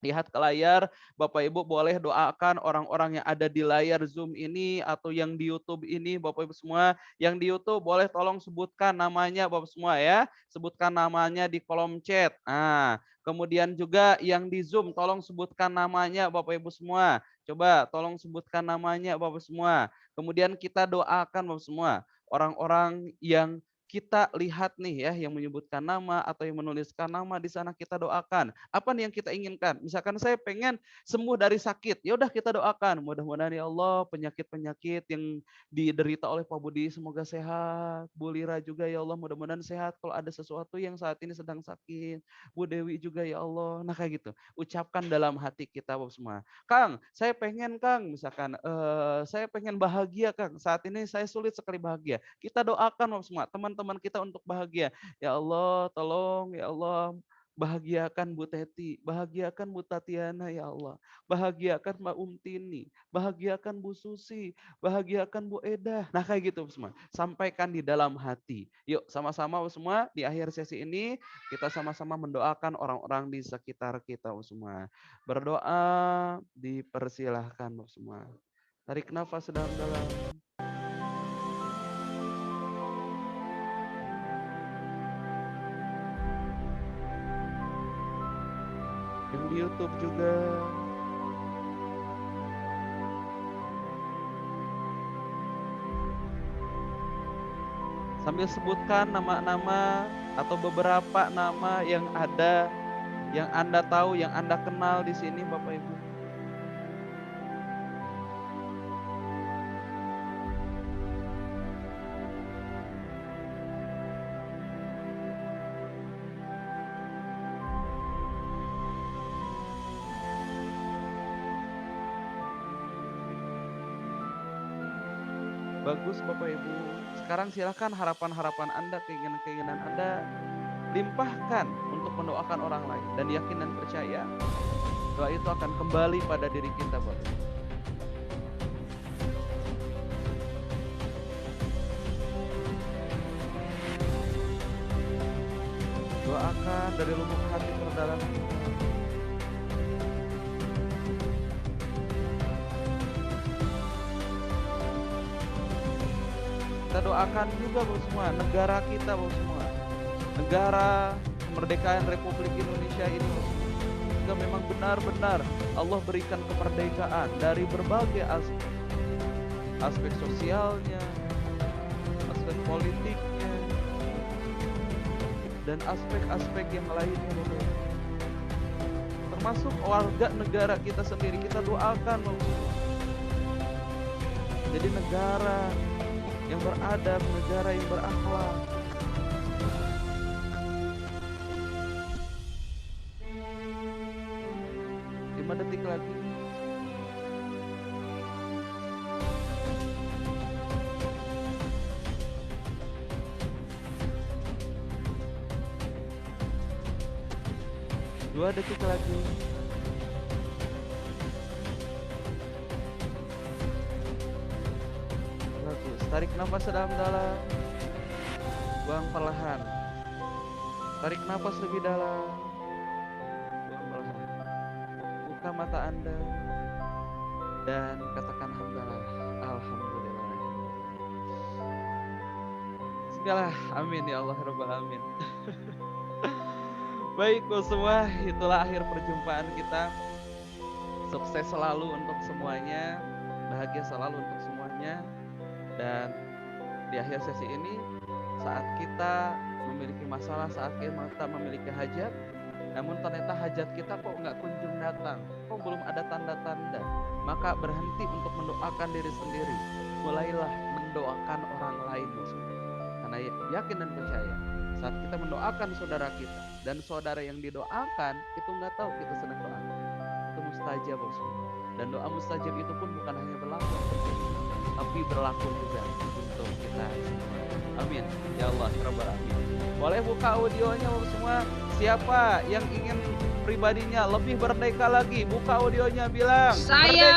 Lihat ke layar, Bapak Ibu boleh doakan orang-orang yang ada di layar Zoom ini atau yang di YouTube ini, Bapak Ibu semua. Yang di YouTube boleh tolong sebutkan namanya Bapak semua ya. Sebutkan namanya di kolom chat. Nah, kemudian juga yang di Zoom tolong sebutkan namanya Bapak Ibu semua. Coba tolong sebutkan namanya Bapak semua. Kemudian kita doakan Bapak semua. Orang-orang yang kita lihat nih ya, yang menyebutkan nama atau yang menuliskan nama di sana, kita doakan. Apa nih yang kita inginkan? Misalkan saya pengen sembuh dari sakit, ya udah kita doakan. Mudah-mudahan ya Allah penyakit-penyakit yang diderita oleh Pak Budi semoga sehat. Bu Lira juga ya Allah mudah-mudahan sehat. Kalau ada sesuatu yang saat ini sedang sakit, Bu Dewi juga ya Allah. Nah kayak gitu. Ucapkan dalam hati kita Bapak semua. Kang, saya pengen Kang, misalkan saya pengen bahagia Kang. Saat ini saya sulit sekali bahagia. Kita doakan Bapak semua, teman-teman kita untuk bahagia. Ya Allah, tolong ya Allah bahagiakan Bu Teti, bahagiakan Bu Tatiana ya Allah, bahagiakan Mbak Umtini, bahagiakan Bu Susi, bahagiakan Bu Eda. Nah kayak gitu semua. Sampaikan di dalam hati. Yuk sama-sama semua di akhir sesi ini kita sama-sama mendoakan orang-orang di sekitar kita semua. Berdoa dipersilahkan semua. Tarik nafas dalam-dalam. Yang di YouTube juga. Sambil sebutkan nama-nama atau beberapa nama yang ada, yang Anda tahu, yang Anda kenal di sini Bapak Ibu. Bagus Bapak Ibu. Sekarang silakan harapan-harapan Anda, keinginan-keinginan Anda limpahkan untuk mendoakan orang lain. Dan yakin dan percaya doa itu akan kembali pada diri kita Bapak Ibu. Doakan dari lubuk hati terdalam kita. Kita doakan juga Bapak semua, negara kita Bapak semua. Negara kemerdekaan Republik Indonesia ini Bapak semua. Jika memang benar-benar Allah berikan kemerdekaan dari berbagai aspek. Aspek sosialnya, aspek politiknya, dan aspek-aspek yang lainnya Bapak. Termasuk warga negara kita sendiri, kita doakan Bapak. Jadi negara yang beradab, negara yang berakhlak. 5 detik lagi. Dua detik lagi. Bagus. Tarik nafas dalam-dalam. Buang perlahan. Tarik nafas lebih dalam. Buang perlahan. Buka mata Anda dan katakan hamdalah. Alhamdulillah. Segala amin ya Allah rabbal alamin. Baik semua, itulah akhir perjumpaan kita. Sukses selalu untuk semuanya, bahagia selalu untuk semuanya. Dan di akhir sesi ini, saat kita memiliki masalah, saat kita memiliki hajat, namun ternyata hajat kita kok nggak kunjung datang, kok belum ada tanda-tanda, maka berhenti untuk mendoakan diri sendiri. Mulailah mendoakan orang lain, karena yakin dan percaya saat kita mendoakan saudara kita dan saudara yang didoakan itu nggak tahu kita sedang doa, itu mustajab Bapak. Dan doa mustajab itu pun bukan hanya berlaku tapi berlaku juga untuk kita semua. Amin ya Allah rabbal alamin. Boleh buka audionya Bapak semua. Siapa yang ingin pribadinya lebih merdeka lagi, buka audionya, bilang Saya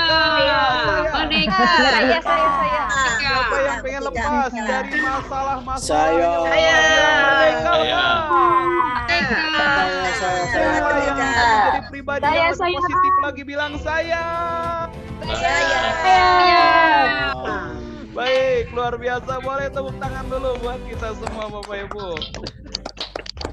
merdeka. Saya. Siapa yang pengen lepas dari masalah-masalah Saya. merdeka? Saya. Menjadi pribadi yang lebih positif lagi, bilang saya. Baik, luar biasa. Boleh tepuk tangan dulu buat kita semua Bapak Ibu.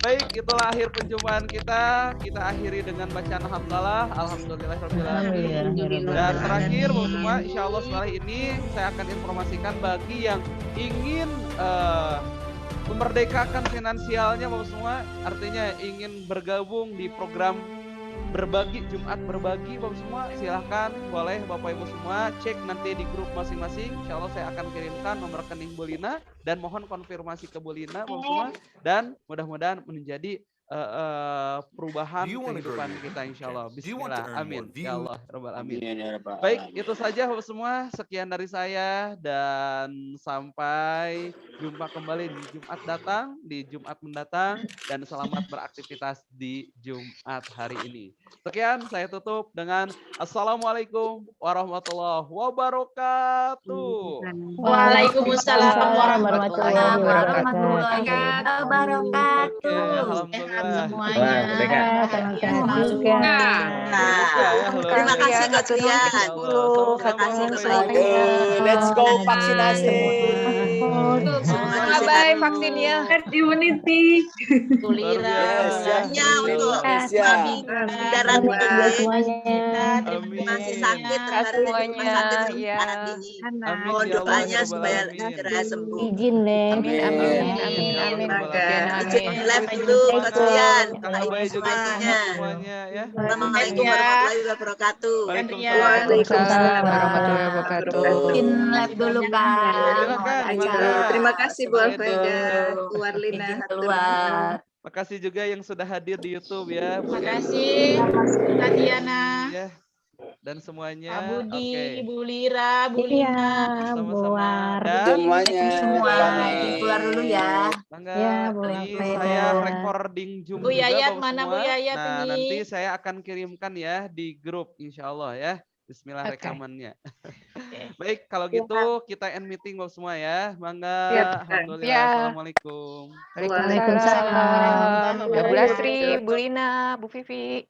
Baik, itulah akhir perjumpaan kita. Kita akhiri dengan bacaan hamdalah. Alhamdulillahirabbil alamin. Dan terakhir Bapak semua, insyaallah setelah ini saya akan informasikan bagi yang ingin memerdekakan finansialnya Bapak semua, artinya ingin bergabung di program berbagi, Jumat berbagi Bapak semua, silahkan boleh Bapak Ibu semua cek nanti di grup masing-masing. Insya Allah saya akan kirimkan nomor rekening Bu Lina dan mohon konfirmasi ke Bu Lina Bapak semua, dan mudah-mudahan menjadi perubahan kehidupan kita insya Allah. Bismillah, amin ya Allah rabbal alamin. Baik, itu saja Bapak semua, sekian dari saya dan sampai jumpa kembali di Jumat datang, di Jumat mendatang, dan selamat beraktivitas di Jumat hari ini. Sekian, saya tutup dengan Assalamualaikum warahmatullahi wabarakatuh. Waalaikumsalam warahmatullahi wabarakatuh. Alhamdulillah. Semuanya. Terima kasih Coach Rian. Terima kasih semuanya. Let's go vaksinasi. Bye vaksinnya. Herd immunity. Tulira. Ya untuk kami darat masih sakit semuanya saat ini. Mohon doanya supaya segera sembuh. Izin deh. Amin. Izin live dulu Coach Rian. Semuanya. Assalamualaikum warahmatullahi wabarakatuh. Waalaikumsalam warahmatullahi wabarakatuh. Izin live dulu Kak. Terima kasih Bu Alfreda, Bu Warlina. Makasih juga yang sudah hadir di YouTube ya. Terima kasih Tatiana. Ya. Dan semuanya. Pak Budi, Oke. Bu Lira, Bu Lina. Sama-sama. Dan Semuanya. Keluar dulu ya. Ya, saya recording Zoom Bu juga, Yayat, Bapak mana semua. Bu Yayat Nah, ini? nanti saya akan kirimkan ya di grup insya Allah ya. Bismillah Oke. rekamannya. Baik, kalau gitu kita end meeting Bapak semua ya. Bangga. Ya, Alhamdulillah. Ya. Assalamualaikum. Waalaikumsalam. Ya Bu Waalaikumsalam. Lasri, Bu Lina, Bu Vivi.